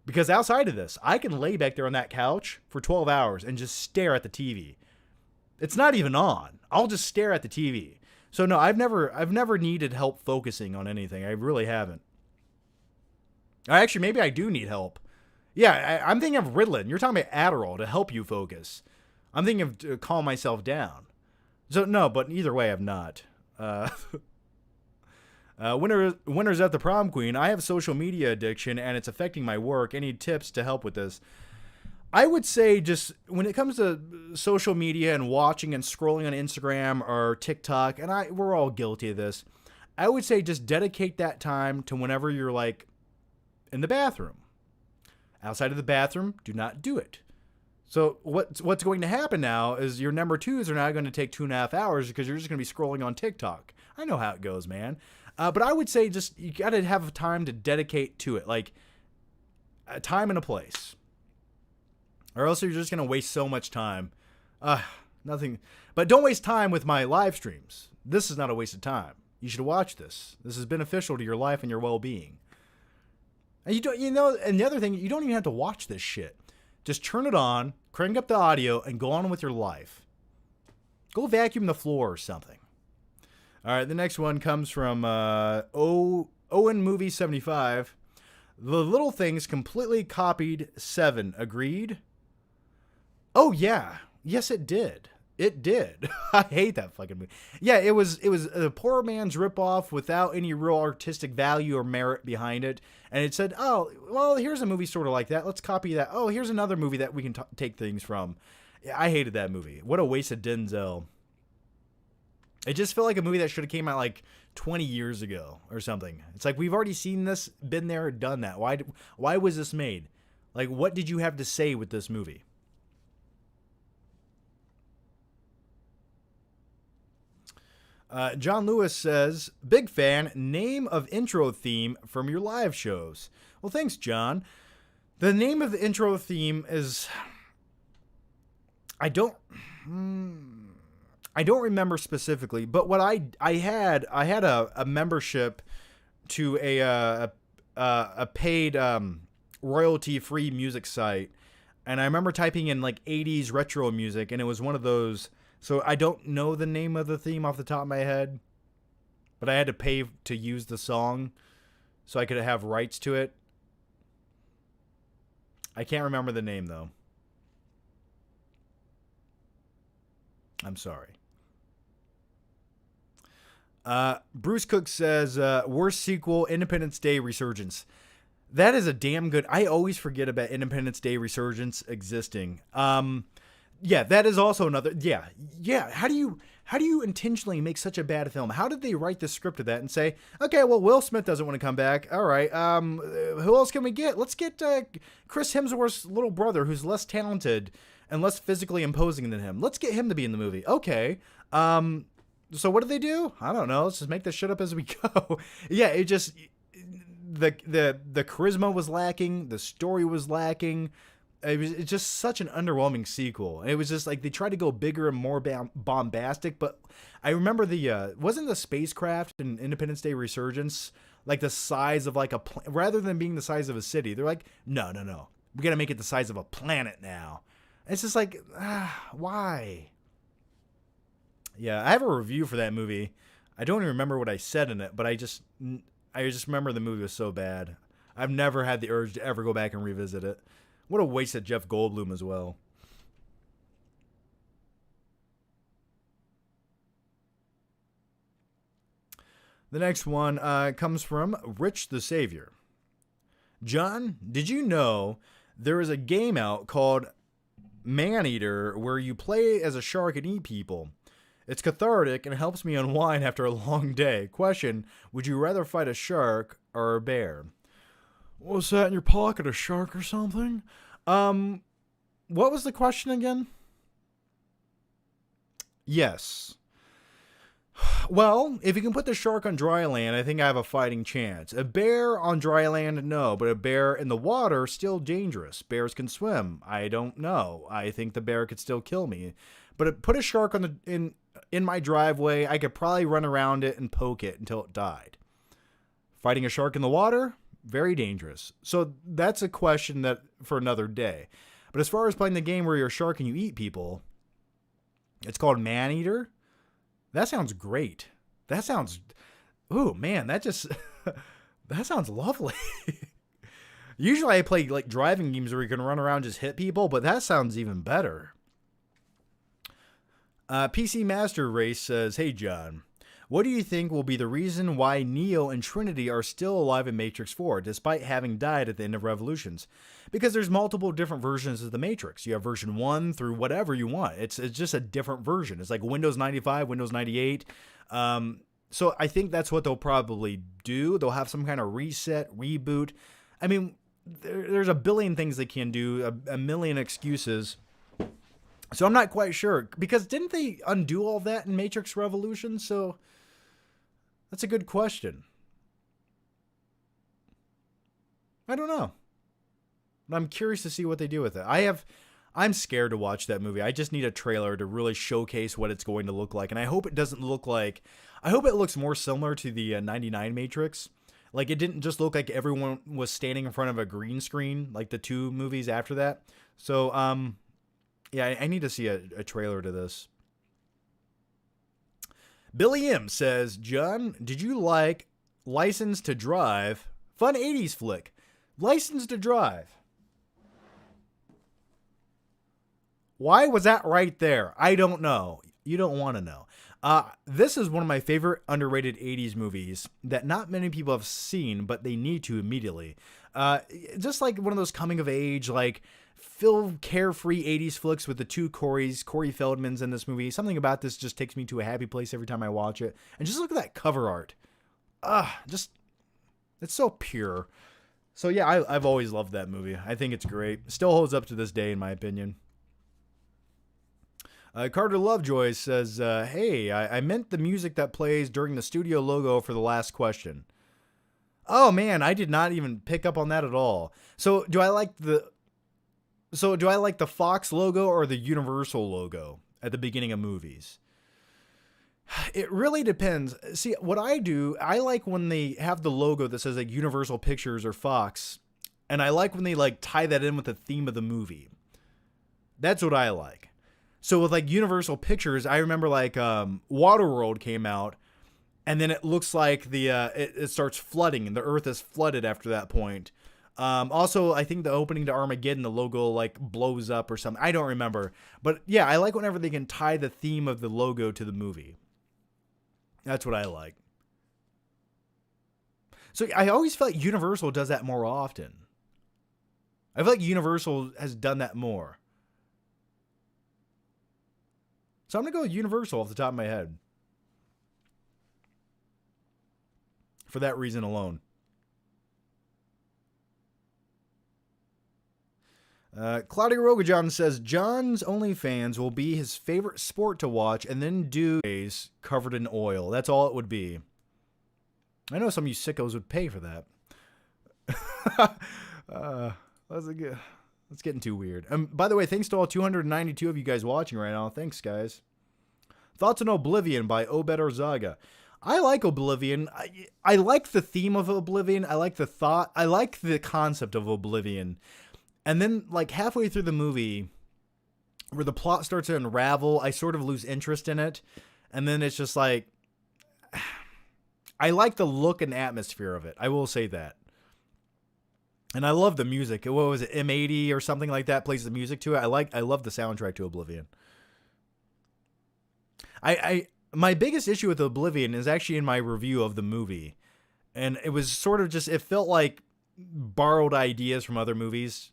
Because outside of this, I can lay back there on that couch for 12 hours and just stare at the TV. It's not even on. I'll just stare at the TV. So no, I've never needed help focusing on anything. I really haven't. Maybe I do need help. Yeah, I'm thinking of Ritalin. You're talking about Adderall to help you focus. I'm thinking of to calm myself down. So no, but either way, I've not. Winners at the prom queen. I have social media addiction and it's affecting my work. Any tips to help with this? I would say just when it comes to social media and watching and scrolling on Instagram or TikTok, and we're all guilty of this, I would say just dedicate that time to whenever you're like in the bathroom. Outside of the bathroom, do not do it. So what's going to happen now is your number twos are now going to take 2.5 hours because you're just going to be scrolling on TikTok. I know how it goes, man. But I would say just you got to have time to dedicate to it, like a time and a place. Or else you're just going to waste so much time. Nothing. But don't waste time with my live streams. This is not a waste of time. You should watch this. This is beneficial to your life and your well-being. And and the other thing, you don't even have to watch this shit. Just turn it on, crank up the audio, and go on with your life. Go vacuum the floor or something. All right, the next one comes from Owen Movie 75. The Little Things completely copied Seven. Agreed? Oh, yeah. Yes, it did. It did. I hate that fucking movie. Yeah, it was a poor man's ripoff without any real artistic value or merit behind it. And it said, oh, well, here's a movie sort of like that. Let's copy that. Oh, here's another movie that we can take things from. Yeah, I hated that movie. What a waste of Denzel. It just felt like a movie that should have came out like 20 years ago or something. It's like, we've already seen this, been there, done that. Why was this made? Like, what did you have to say with this movie? John Lewis says, big fan, name of intro theme from your live shows. Well, thanks, John. The name of the intro theme is... I don't remember specifically, but what I had a membership to a paid royalty-free music site, and I remember typing in like 80s retro music, and it was one of those. So I don't know the name of the theme off the top of my head, but I had to pay to use the song so I could have rights to it. I can't remember the name though. I'm sorry. Bruce Cook says, worst sequel, Independence Day Resurgence. That is a damn good... I always forget about Independence Day Resurgence existing. Yeah, that is also another... Yeah. How do you intentionally make such a bad film? How did they write the script of that and say, okay, well, Will Smith doesn't want to come back. All right, who else can we get? Let's get Chris Hemsworth's little brother, who's less talented and less physically imposing than him. Let's get him to be in the movie. Okay. So what did they do? I don't know. Let's just make this shit up as we go. Yeah, it just... The charisma was lacking. The story was lacking. It's just such an underwhelming sequel. It was just like they tried to go bigger and more bombastic, but I remember wasn't the spacecraft in Independence Day Resurgence like the size of like rather than being the size of a city, they're like, no. We got to make it the size of a planet now. And it's just like, why? Yeah, I have a review for that movie. I don't even remember what I said in it, but I just remember the movie was so bad. I've never had the urge to ever go back and revisit it. What a waste of Jeff Goldblum as well. The next one comes from Rich the Savior. John, did you know there is a game out called Maneater where you play as a shark and eat people? It's cathartic and helps me unwind after a long day. Question, would you rather fight a shark or a bear? Was that in your pocket, a shark or something? What was the question again? Yes. Well, if you can put the shark on dry land, I think I have a fighting chance. A bear on dry land, no, but a bear in the water, still dangerous. Bears can swim. I don't know. I think the bear could still kill me. But put a shark on in my driveway, I could probably run around it and poke it until it died. Fighting a shark in the water, very dangerous. So that's a question that for another day. But as far as playing the game where you're a shark and you eat people, it's called Maneater. That sounds great. That sounds, ooh, man, that sounds lovely. Usually I play like driving games where you can run around and just hit people, but that sounds even better. PC Master Race says, hey, John, What do you think will be the reason why Neo and Trinity are still alive in Matrix 4, despite having died at the end of Revolutions? Because there's multiple different versions of the Matrix. You have version 1 through whatever you want. It's just a different version. It's like Windows 95, Windows 98. So I think that's what they'll probably do. They'll have some kind of reset, reboot. I mean, there's a billion things they can do, a million excuses. So I'm not quite sure. Because didn't they undo all that in Matrix Revolution? So that's a good question. I don't know. But I'm curious to see what they do with it. I'm scared to watch that movie. I just need a trailer to really showcase what it's going to look like. And I hope it doesn't look like... I hope it looks more similar to the 99 Matrix. Like, it didn't just look like everyone was standing in front of a green screen, like the 2 movies after that. So, yeah, I need to see a trailer to this. Billy M says, John, did you like License to Drive? Fun 80s flick. License to Drive. Why was that right there? I don't know. You don't want to know. This is one of my favorite underrated 80s movies that not many people have seen, but they need to immediately. Just like one of those coming of age, like feel carefree 80s flicks with the 2 Corys. Corey Feldman's in this movie. Something about this just takes me to a happy place every time I watch it. And just look at that cover art. It's so pure. So yeah, I've always loved that movie. I think it's great. Still holds up to this day, in my opinion. Carter Lovejoy says, hey, I meant the music that plays during the studio logo for the last question. Oh man, I did not even pick up on that at all. So do I like the Fox logo or the Universal logo at the beginning of movies? It really depends. See, what I do, I like when they have the logo that says like Universal Pictures or Fox, and I like when they like tie that in with the theme of the movie. That's what I like. So with like Universal Pictures, I remember like Waterworld came out, and then it looks like it starts flooding, and the Earth is flooded after that point. Also, I think the opening to Armageddon, the logo like blows up or something. I don't remember, but yeah, I like whenever they can tie the theme of the logo to the movie. That's what I like. So I always feel like Universal does that more often. I feel like Universal has done that more. So I'm going to go with Universal off the top of my head. For that reason alone. Claudia Rogajon says, John's OnlyFans will be his favorite sport to watch and then do days covered in oil. That's all it would be. I know some of you sickos would pay for that. That's getting too weird. By the way, thanks to all 292 of you guys watching right now. Thanks, guys. Thoughts on Oblivion by Obed Arzaga. I like Oblivion. I like the theme of Oblivion. I like the thought. I like the concept of Oblivion. And then, like, halfway through the movie, where the plot starts to unravel, I sort of lose interest in it. And then it's just like, I like the look and atmosphere of it. I will say that. And I love the music. What was it, M80 or something like that plays the music to it. I love the soundtrack to Oblivion. My biggest issue with Oblivion is actually in my review of the movie. And it was sort of just, it felt like borrowed ideas from other movies.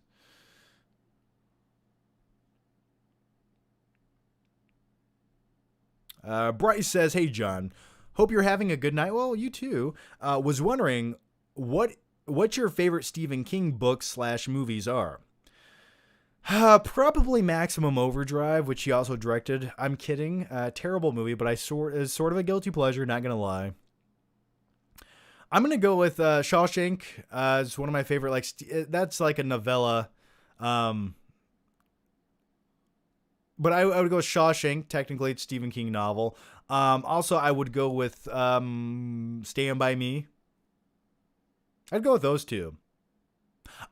Bryce says, hey, John, hope you're having a good night. Well, you too. Was wondering what your favorite Stephen King books / movies are. Probably Maximum Overdrive, which he also directed. I'm kidding. Terrible movie, but it's sort of a guilty pleasure, not going to lie. I'm going to go with Shawshank. It's one of my favorite, that's like a novella. But I would go with Shawshank. Technically, it's a Stephen King novel. Also, I would go with Stand By Me. I'd go with those two.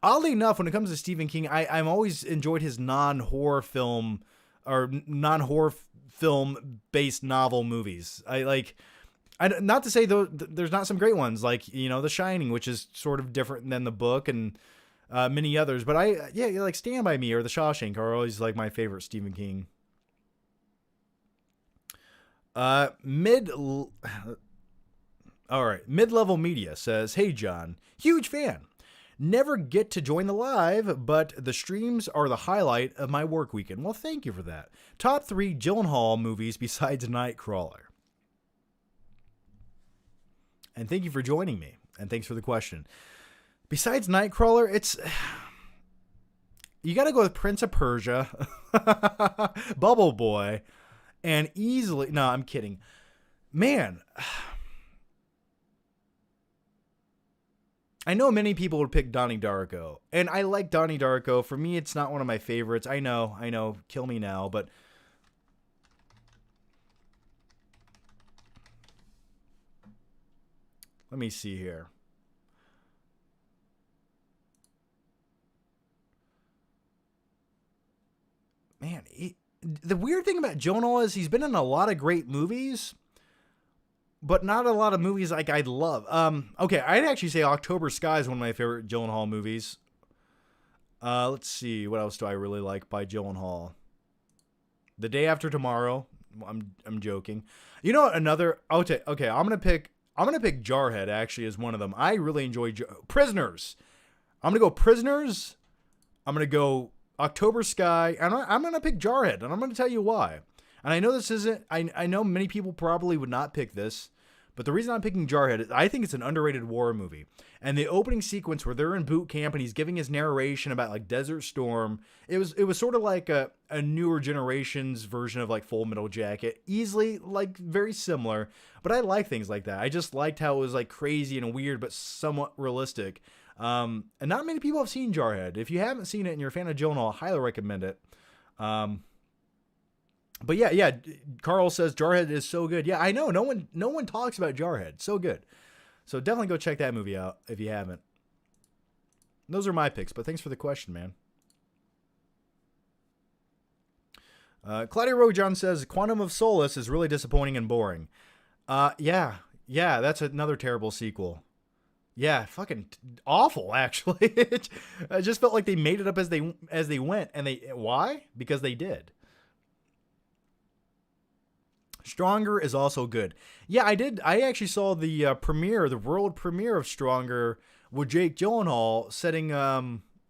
Oddly enough, when it comes to Stephen King, I've always enjoyed his non-horror film or non-horror film-based novel movies. Not to say though there's not some great ones, like, The Shining, which is sort of different than the book, and many others. But like Stand By Me or The Shawshank are always like my favorite Stephen King. Mid. All right. Mid-level media says, "Hey John, huge fan. Never get to join the live, but the streams are the highlight of my work weekend." Well, thank you for that. Top 3 Gyllenhaal movies besides Nightcrawler. And thank you for joining me. And thanks for the question. Besides Nightcrawler, you got to go with Prince of Persia, Bubble Boy, and easily... No, I'm kidding. Man... I know many people would pick Donnie Darko, and I like Donnie Darko. For me, it's not one of my favorites. I know, kill me now, but let me see here. Man, the weird thing about Gyllenhaal is he's been in a lot of great movies, but not a lot of movies like I'd love. Okay, I'd actually say October Sky is one of my favorite Gyllenhaal movies. Let's see, what else do I really like by Gyllenhaal? The Day After Tomorrow. I'm joking. You know what, another... Okay, I'm gonna pick Jarhead actually as one of them. I really enjoy Prisoners. I'm gonna go Prisoners. I'm gonna go October Sky, and I'm gonna pick Jarhead, and I'm gonna tell you why. And I know this isn't... I know many people probably would not pick this, but the reason I'm picking Jarhead is I think it's an underrated war movie. And the opening sequence where they're in boot camp and he's giving his narration about like Desert Storm, it was sort of like a newer generation's version of like Full Metal Jacket. Easily like very similar, but I like things like that. I just liked how it was like crazy and weird, but somewhat realistic. And not many people have seen Jarhead. If you haven't seen it and you're a fan of Gyllenhaal, I highly recommend it. But yeah, Carl says Jarhead is so good. Yeah, I know. No one talks about Jarhead. So good. So definitely go check that movie out if you haven't. Those are my picks, but thanks for the question, man. Claudia Rojan says Quantum of Solace is really disappointing and boring. Yeah, that's another terrible sequel. Yeah, fucking awful, actually. I just felt like they made it up as they went, and why? Because they did. Stronger is also good. Yeah, I did. I actually saw the world premiere of Stronger with Jake Gyllenhaal sitting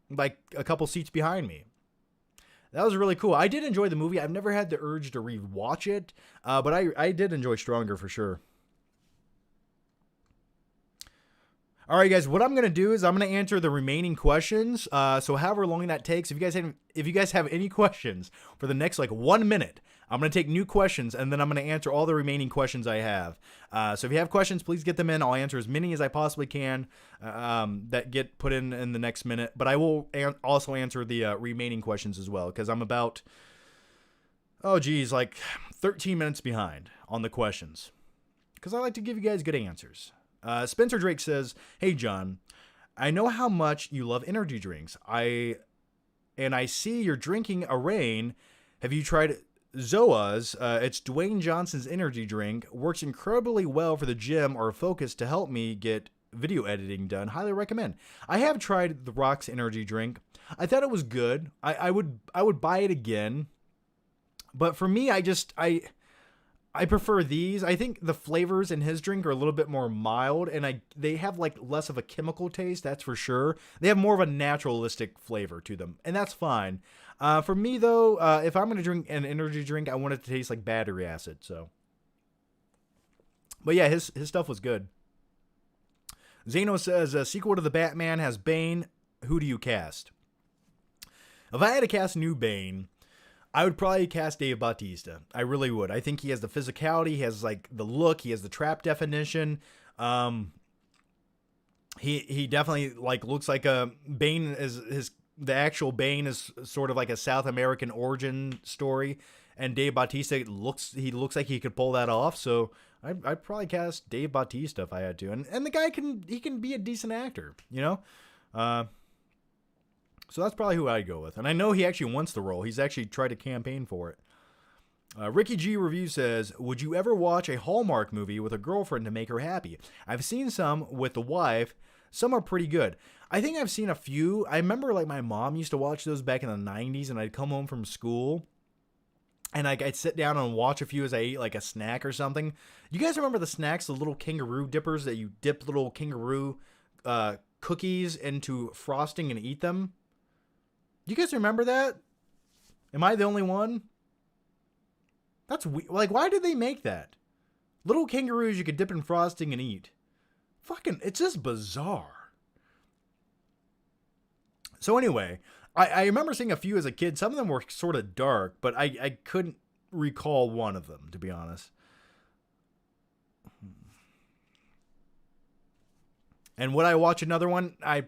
like a couple seats behind me. That was really cool. I did enjoy the movie. I've never had the urge to rewatch it, but I did enjoy Stronger for sure. All right, guys, what I'm going to do is I'm going to answer the remaining questions. So however long that takes, if you guys have any questions for the next like 1 minute, I'm going to take new questions, and then I'm going to answer all the remaining questions I have. So if you have questions, please get them in. I'll answer as many as I possibly can that get put in the next minute. But I will also answer the remaining questions as well, because I'm about, like 13 minutes behind on the questions. Because I like to give you guys good answers. Spencer Drake says, "Hey, John, I know how much you love energy drinks. I see you're drinking a Reign. Have you tried Zoa's? It's Dwayne Johnson's energy drink. Works incredibly well for the gym or focus to help me get video editing done. Highly recommend." I have tried The Rock's energy drink. I thought it was good. I would buy it again. But for me, I prefer these. I think the flavors in his drink are a little bit more mild, and they have like less of a chemical taste, that's for sure. They have more of a naturalistic flavor to them, and that's fine. For me, though, if I'm going to drink an energy drink, I want it to taste like battery acid. So, but yeah, his stuff was good. Zeno says, a sequel to the Batman has Bane. Who do you cast? If I had to cast a new Bane, I would probably cast Dave Bautista. I really would. I think he has the physicality, he has like the look, he has the trap definition. He definitely like looks like a Bane the actual Bane is sort of like a South American origin story, and Dave Bautista looks like he could pull that off. So I'd probably cast Dave Bautista if I had to, and the guy can be a decent actor, you know. So that's probably who I'd go with. And I know he actually wants the role. He's actually tried to campaign for it. Ricky G Review says, would you ever watch a Hallmark movie with a girlfriend to make her happy? I've seen some with the wife. Some are pretty good. I think I've seen a few. I remember like my mom used to watch those back in the 90s, and I'd come home from school and I'd sit down and watch a few as I ate like a snack or something. You guys remember the snacks, the little kangaroo dippers that you dip little kangaroo cookies into frosting and eat them? You guys remember that? Am I the only one? That's like, why did they make that? Little kangaroos you could dip in frosting and eat. Fucking, it's just bizarre. So anyway, I remember seeing a few as a kid. Some of them were sort of dark, but I couldn't recall one of them, to be honest. And would I watch another one? I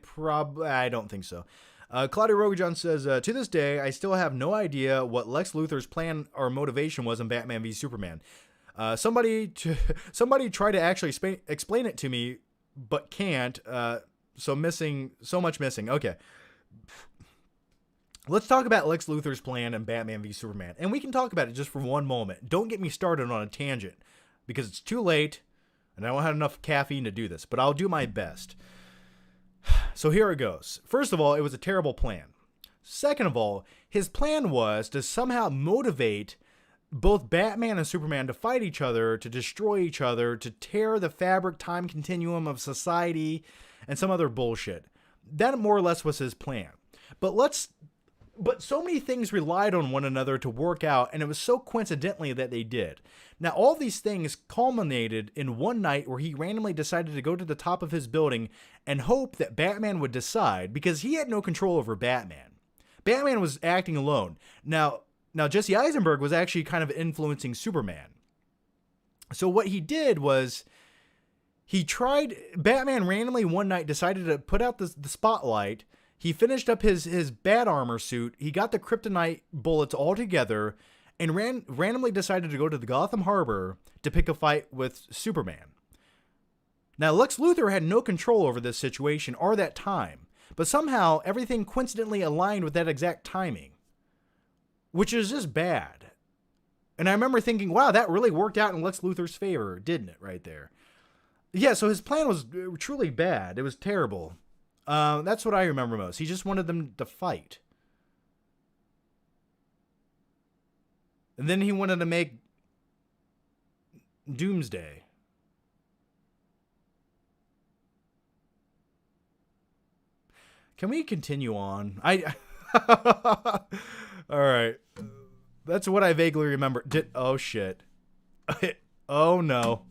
don't think so. Claudia Rogajon says, to this day, I still have no idea what Lex Luthor's plan or motivation was in Batman v Superman. Somebody try to actually explain it to me, but can't. So much missing. Okay. Let's talk about Lex Luthor's plan in Batman v Superman. And we can talk about it just for one moment. Don't get me started on a tangent, because it's too late, and I don't have enough caffeine to do this, but I'll do my best. So here it goes. First of all, it was a terrible plan. Second of all, his plan was to somehow motivate both Batman and Superman to fight each other, to destroy each other, to tear the fabric time continuum of society, and some other bullshit. That more or less was his plan. But so many things relied on one another to work out, and it was so coincidentally that they did. Now, all these things culminated in one night where he randomly decided to go to the top of his building and hope that Batman would decide, because he had no control over Batman. Batman was acting alone. Now Jesse Eisenberg was actually kind of influencing Superman. So what he did was, Batman randomly one night decided to put out the spotlight. He finished up his bat armor suit. He got the kryptonite bullets all together and randomly decided to go to the Gotham Harbor to pick a fight with Superman. Now, Lex Luthor had no control over this situation or that time, but somehow everything coincidentally aligned with that exact timing, which is just bad. And I remember thinking, wow, that really worked out in Lex Luthor's favor, didn't it, right there? Yeah, so his plan was truly bad. It was terrible. That's what I remember most. He just wanted them to fight. And then he wanted to make Doomsday. Can we continue on? All right. That's what I vaguely remember. Oh, shit. Oh, no.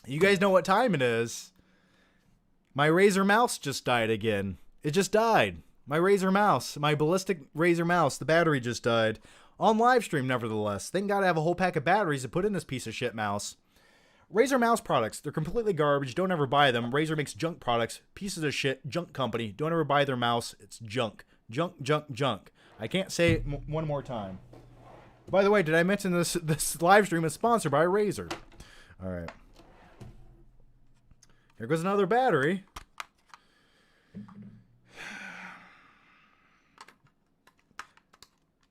You guys know what time it is. My Razer mouse just died again. It just died. My Razer mouse. My ballistic Razer mouse. The battery just died. On live stream, nevertheless. Thank God I have a whole pack of batteries to put in this piece of shit mouse. Razer mouse products. They're completely garbage. Don't ever buy them. Razer makes junk products. Pieces of shit. Junk company. Don't ever buy their mouse. It's junk. Junk, junk, junk. I can't say it one more time. By the way, did I mention this live stream is sponsored by Razer? All right. Here goes another battery.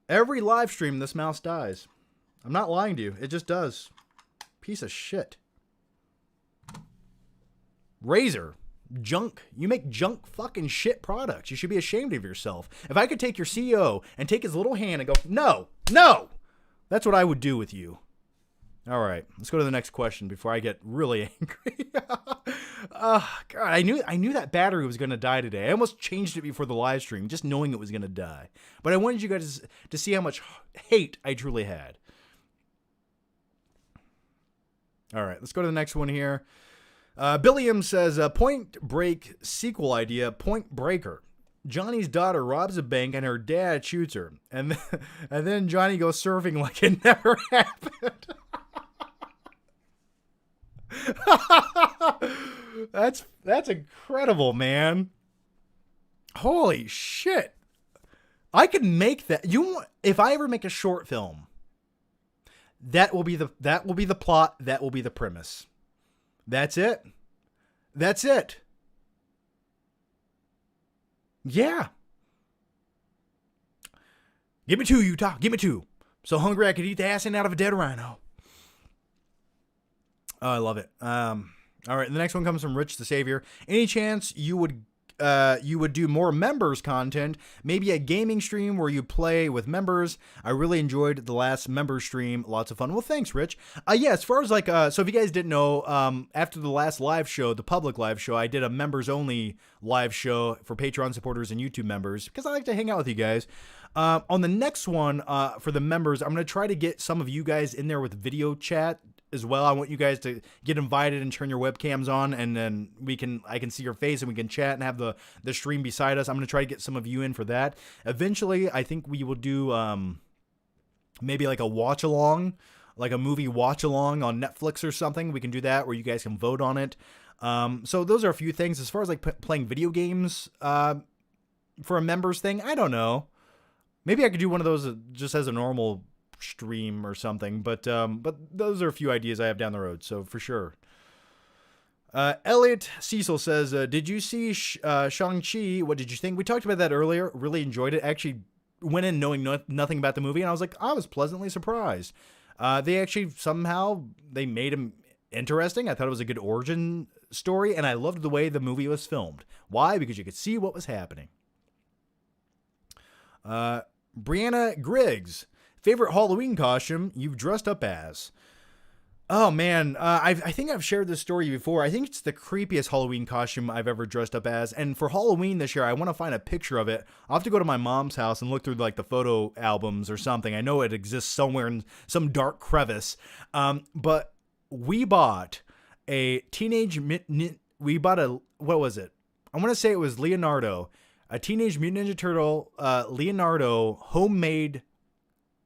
Every live stream, this mouse dies. I'm not lying to you. It just does. Piece of shit. Razer. Junk. You make junk fucking shit products. You should be ashamed of yourself. If I could take your CEO and take his little hand and go, no, no, that's what I would do with you. All right, let's go to the next question before I get really angry. God, I knew that battery was going to die today. I almost changed it before the live stream, just knowing it was going to die. But I wanted you guys to see how much hate I truly had. All right, let's go to the next one here. Billiam says, Point Break sequel idea, Point Breaker. Johnny's daughter robs a bank and her dad shoots her. And then Johnny goes surfing like it never happened. That's incredible, man. Holy shit. I could make that. If I ever make a short film, that will be the plot, that will be the premise. That's it. That's it. Yeah. Give me two, Utah. Give me two. So hungry I could eat the ass end out of a dead rhino. Oh, I love it. All right, the next one comes from Rich the Savior. Any chance you would you would do more members content, maybe a gaming stream where you play with members. I really enjoyed the last member stream. Lots of fun. Well, thanks, Rich. Yeah, as far as like, so if you guys didn't know, after the last live show, the public live show, I did a members only live show for Patreon supporters and YouTube members because I like to hang out with you guys. On the next one, for the members, I'm going to try to get some of you guys in there with video chat as well. I want you guys to get invited and turn your webcams on, and then I can see your face and we can chat and have the stream beside us. I'm going to try to get some of you in for that. Eventually, I think we will do maybe like a watch along, like a movie watch along on Netflix or something. We can do that where you guys can vote on it. So those are a few things as far as like playing video games for a members thing. I don't know. Maybe I could do one of those just as a normal stream or something, but those are a few ideas I have down the road, so for sure. Elliot Cecil says, did you see Shang-Chi? What did you think? We talked about that earlier. Really enjoyed it. Actually went in knowing nothing about the movie, and I was pleasantly surprised. They actually somehow they made him interesting. I thought it was a good origin story, and I loved the way the movie was filmed. Why? Because you could see what was happening. Brianna Griggs, favorite Halloween costume you've dressed up as? Oh man, I think I've shared this story before. I think it's the creepiest Halloween costume I've ever dressed up as. And for Halloween this year, I want to find a picture of it. I'll have to go to my mom's house and look through like the photo albums or something. I know it exists somewhere in some dark crevice. But we bought what was it? I want to say it was Leonardo, a Teenage Mutant Ninja Turtle, Leonardo homemade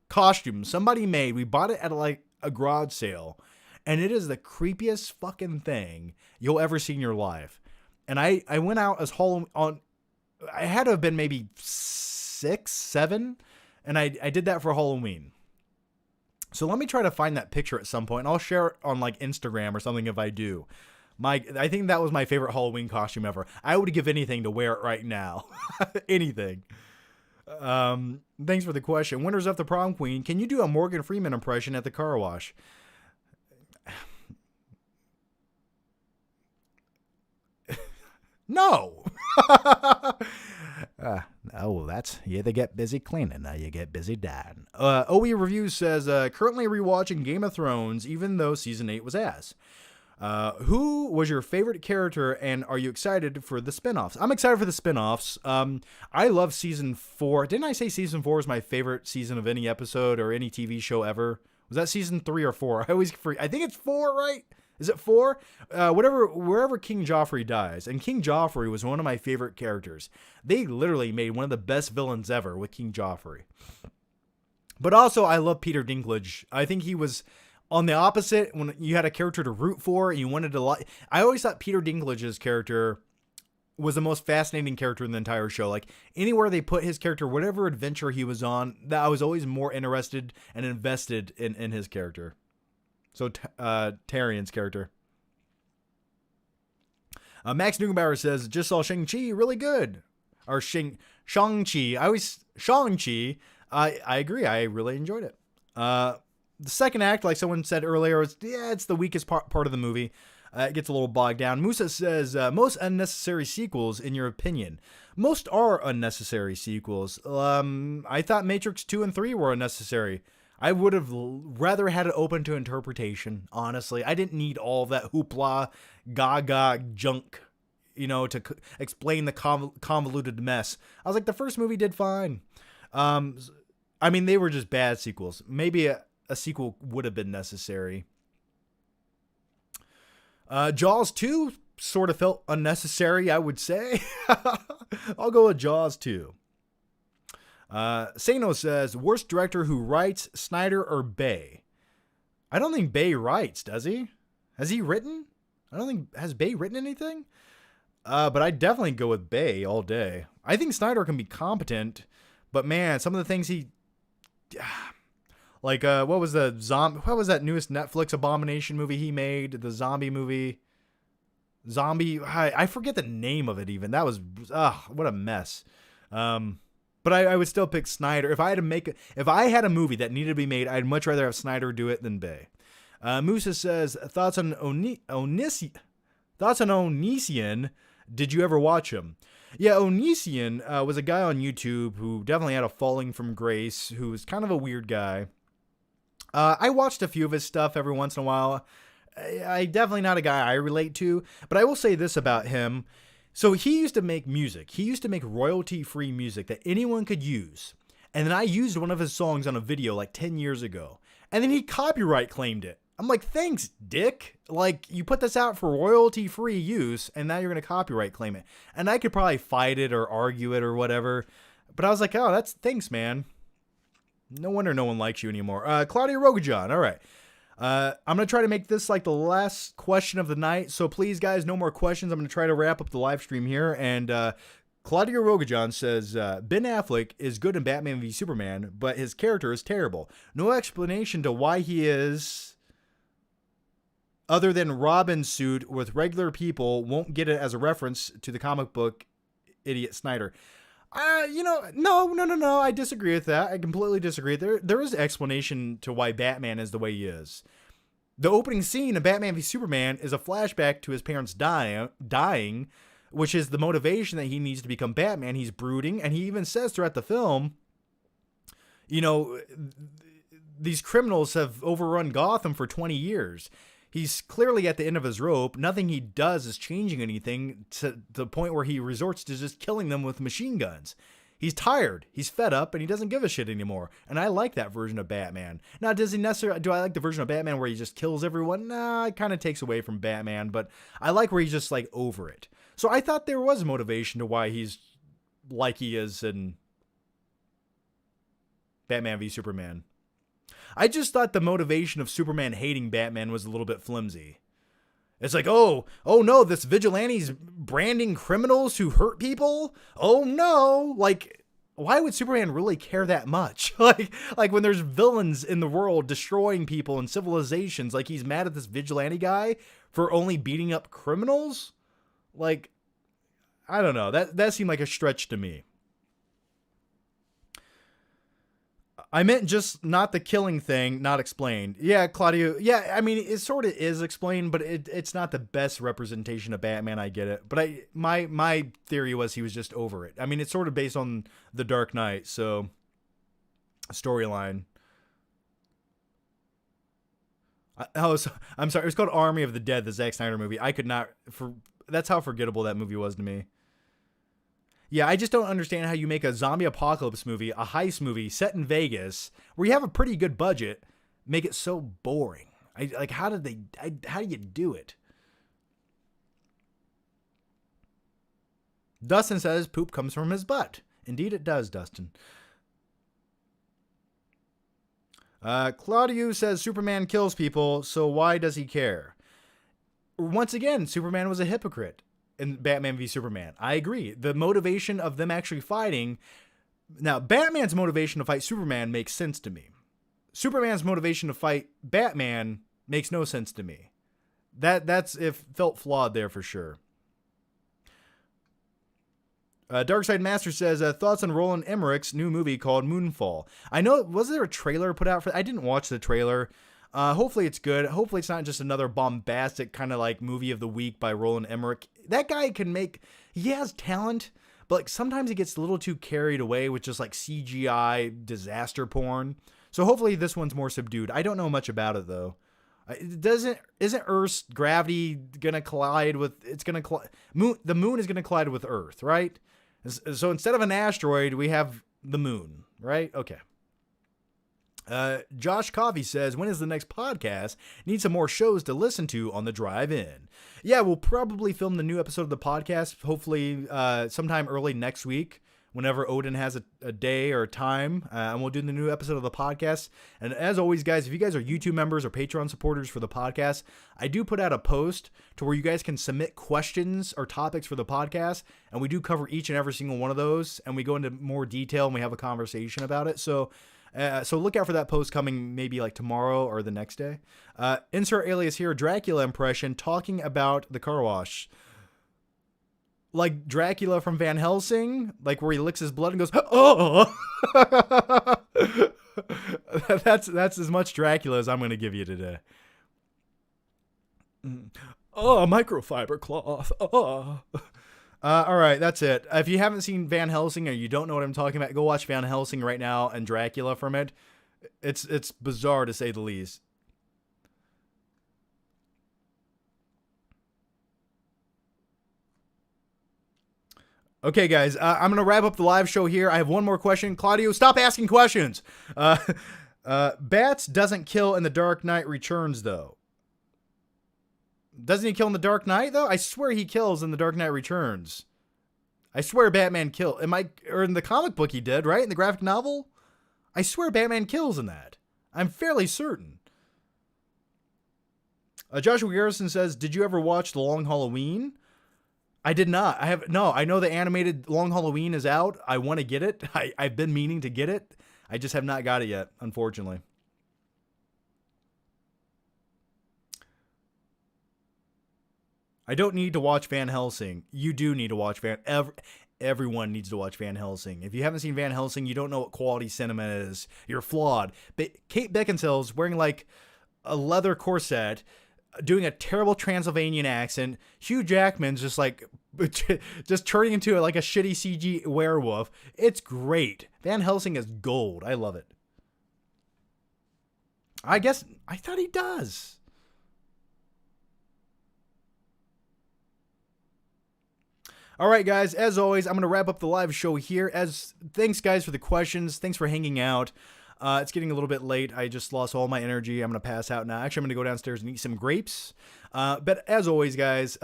costume somebody made. We bought it at like a garage sale, and it is the creepiest fucking thing you'll ever see in your life. And I went out as Halloween on, I had to have been maybe 6, 7, and I did that for Halloween. So let me try to find that picture at some point, and I'll share it on like Instagram or something if I do. I think that was my favorite Halloween costume ever. I would give anything to wear it right now. Anything. Thanks for the question. Winners of the Prom Queen. Can you do a Morgan Freeman impression at the car wash? No. That's, you either get busy cleaning or you get busy dying. OE Reviews says, currently rewatching Game of Thrones, even though season 8 was ass. Who was your favorite character, and are you excited for the spinoffs? I'm excited for the spinoffs. I love season 4. Didn't I say season 4 is my favorite season of any episode or any TV show ever? Was that season 3 or 4? I think it's 4, right? Is it 4? Wherever King Joffrey dies, and King Joffrey was one of my favorite characters. They literally made one of the best villains ever with King Joffrey. But also, I love Peter Dinklage. I think he was on the opposite, when you had a character to root for and you wanted to like. I always thought Peter Dinklage's character was the most fascinating character in the entire show. Like anywhere they put his character, whatever adventure he was on, that I was always more interested and invested in his character. So Tyrion's character. Max Nugenbauer says, just saw Shang-Chi, really good. Or Shang-Chi. Shang-Chi. I agree. I really enjoyed it. The second act, like someone said earlier, it's the weakest part of the movie. It gets a little bogged down. Musa says, most unnecessary sequels, in your opinion. Most are unnecessary sequels. I thought Matrix 2 and 3 were unnecessary. I would have rather had it open to interpretation, honestly. I didn't need all that hoopla, gaga junk, to explain the convoluted mess. I was like, the first movie did fine. I mean, they were just bad sequels. Maybe a sequel would have been necessary. Jaws 2 sort of felt unnecessary, I would say. I'll go with Jaws 2. Sano says, worst director who writes, Snyder or Bay? I don't think Bay writes, does he? Has he written? Has Bay written anything? But I'd definitely go with Bay all day. I think Snyder can be competent, but man, some of the things he... Like, what was that newest Netflix abomination movie he made? The zombie movie. I forget the name of it even. That was, what a mess. But I would still pick Snyder. If I had a movie that needed to be made, I'd much rather have Snyder do it than Bay. Musa says, thoughts on Onision. Did you ever watch him? Yeah, Onision was a guy on YouTube who definitely had a falling from grace, who was kind of a weird guy. I watched a few of his stuff every once in a while. I definitely not a guy I relate to, but I will say this about him. So he used to make music. He used to make royalty-free music that anyone could use. And then I used one of his songs on a video like 10 years ago. And then he copyright claimed it. I'm like, thanks, dick. Like, you put this out for royalty-free use, and now you're going to copyright claim it. And I could probably fight it or argue it or whatever. But I was like, oh, thanks, man. No wonder no one likes you anymore. Claudia Rogajan, all right. I'm going to try to make this like the last question of the night. So please, guys, no more questions. I'm going to try to wrap up the live stream here. And Claudia Rogajan says, Ben Affleck is good in Batman v Superman, but his character is terrible. No explanation to why he is, other than Robin's suit with regular people, won't get it as a reference to the comic book idiot Snyder. No. I disagree with that. I completely disagree. There is explanation to why Batman is the way he is. The opening scene of Batman v Superman is a flashback to his parents dying, which is the motivation that he needs to become Batman. He's brooding, and he even says throughout the film, these criminals have overrun Gotham for 20 years. He's clearly at the end of his rope. Nothing he does is changing anything to the point where he resorts to just killing them with machine guns. He's tired. He's fed up, and he doesn't give a shit anymore. And I like that version of Batman. Now, do I like the version of Batman where he just kills everyone? Nah, it kind of takes away from Batman, but I like where he's just like over it. So I thought there was motivation to why he's like he is in Batman v Superman. I just thought the motivation of Superman hating Batman was a little bit flimsy. It's like, oh no, this vigilante's branding criminals who hurt people? Oh no! Like, why would Superman really care that much? like when there's villains in the world destroying people and civilizations, like he's mad at this vigilante guy for only beating up criminals? Like, I don't know. That seemed like a stretch to me. I meant just not the killing thing, not explained. Yeah, Claudio. Yeah, I mean, it sort of is explained, but it's not the best representation of Batman. I get it. But my theory was he was just over it. I mean, it's sort of based on The Dark Knight, so storyline. I'm sorry. It was called Army of the Dead, the Zack Snyder movie. I could not... That's how forgettable that movie was to me. Yeah, I just don't understand how you make a zombie apocalypse movie, a heist movie set in Vegas, where you have a pretty good budget, make it so boring. How do you do it? Dustin says poop comes from his butt. Indeed it does, Dustin. Claudio says Superman kills people, so why does he care? Once again, Superman was a hypocrite in Batman v Superman. I agree. The motivation of them actually fighting... Now, Batman's motivation to fight Superman makes sense to me. Superman's motivation to fight Batman makes no sense to me. It felt flawed there for sure. Darkside Master says, thoughts on Roland Emmerich's new movie called Moonfall. I know, was there a trailer put out for... I didn't watch the trailer. Hopefully it's good. Hopefully it's not just another bombastic kind of like movie of the week by Roland Emmerich. That guy he has talent, but like sometimes he gets a little too carried away with just like CGI disaster porn. So hopefully this one's more subdued. I don't know much about it though. Isn't Earth's gravity gonna collide with, the moon is gonna collide with Earth, right? So instead of an asteroid, we have the moon, right? Okay. Josh Coffey says, when is the next podcast? Need some more shows to listen to on the drive in. Yeah, we'll probably film the new episode of the podcast, hopefully sometime early next week, whenever Odin has a day or time, and we'll do the new episode of the podcast. And as always, guys, if you guys are YouTube members or Patreon supporters for the podcast, I do put out a post to where you guys can submit questions or topics for the podcast, and we do cover each and every single one of those, and we go into more detail, and we have a conversation about it. So look out for that post coming maybe like tomorrow or the next day. Insert alias here, Dracula impression, talking about the car wash. Like Dracula from Van Helsing, like where he licks his blood and goes, oh! That's as much Dracula as I'm going to give you today. Oh, microfiber cloth. Oh. All right, that's it. If you haven't seen Van Helsing or you don't know what I'm talking about, go watch Van Helsing right now and Dracula from it. It's bizarre to say the least. Okay, guys, I'm going to wrap up the live show here. I have one more question. Claudio, stop asking questions. Uh, Bats doesn't kill in The Dark Knight Returns, though. Doesn't he kill in The Dark Knight, though? I swear he kills in The Dark Knight Returns. I swear Batman killed. Or in the comic book he did, right? In the graphic novel? I swear Batman kills in that. I'm fairly certain. Joshua Garrison says, did you ever watch The Long Halloween? I did not. I know the animated Long Halloween is out. I want to get it. I've been meaning to get it. I just have not got it yet, unfortunately. I don't need to watch Van Helsing. You do need to watch everyone needs to watch Van Helsing. If you haven't seen Van Helsing, you don't know what quality cinema is. You're flawed. But Kate Beckinsale's wearing like a leather corset, doing a terrible Transylvanian accent. Hugh Jackman's just like just turning into like a shitty CG werewolf. It's great. Van Helsing is gold. I love it. I thought he does. All right, guys, as always, I'm going to wrap up the live show here. Thanks, guys, for the questions. Thanks for hanging out. It's getting a little bit late. I just lost all my energy. I'm going to pass out now. Actually, I'm going to go downstairs and eat some grapes. But as always, guys,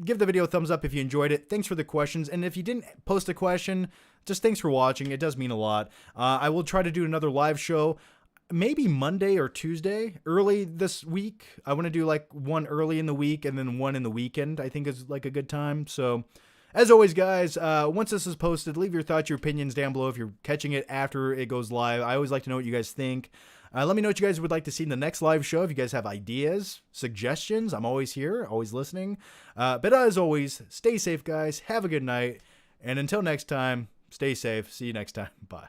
give the video a thumbs up if you enjoyed it. Thanks for the questions. And if you didn't post a question, just thanks for watching. It does mean a lot. I will try to do another live show maybe Monday or Tuesday early this week. I want to do like one early in the week and then one in the weekend. I think is like a good time. So as always, guys, once this is posted, leave your thoughts, your opinions down below if you're catching it after it goes live. I always like to know what you guys think. Let me know what you guys would like to see in the next live show. If you guys have ideas, suggestions, I'm always here, always listening. But as always, stay safe, guys. Have a good night. And until next time, stay safe. See you next time. Bye.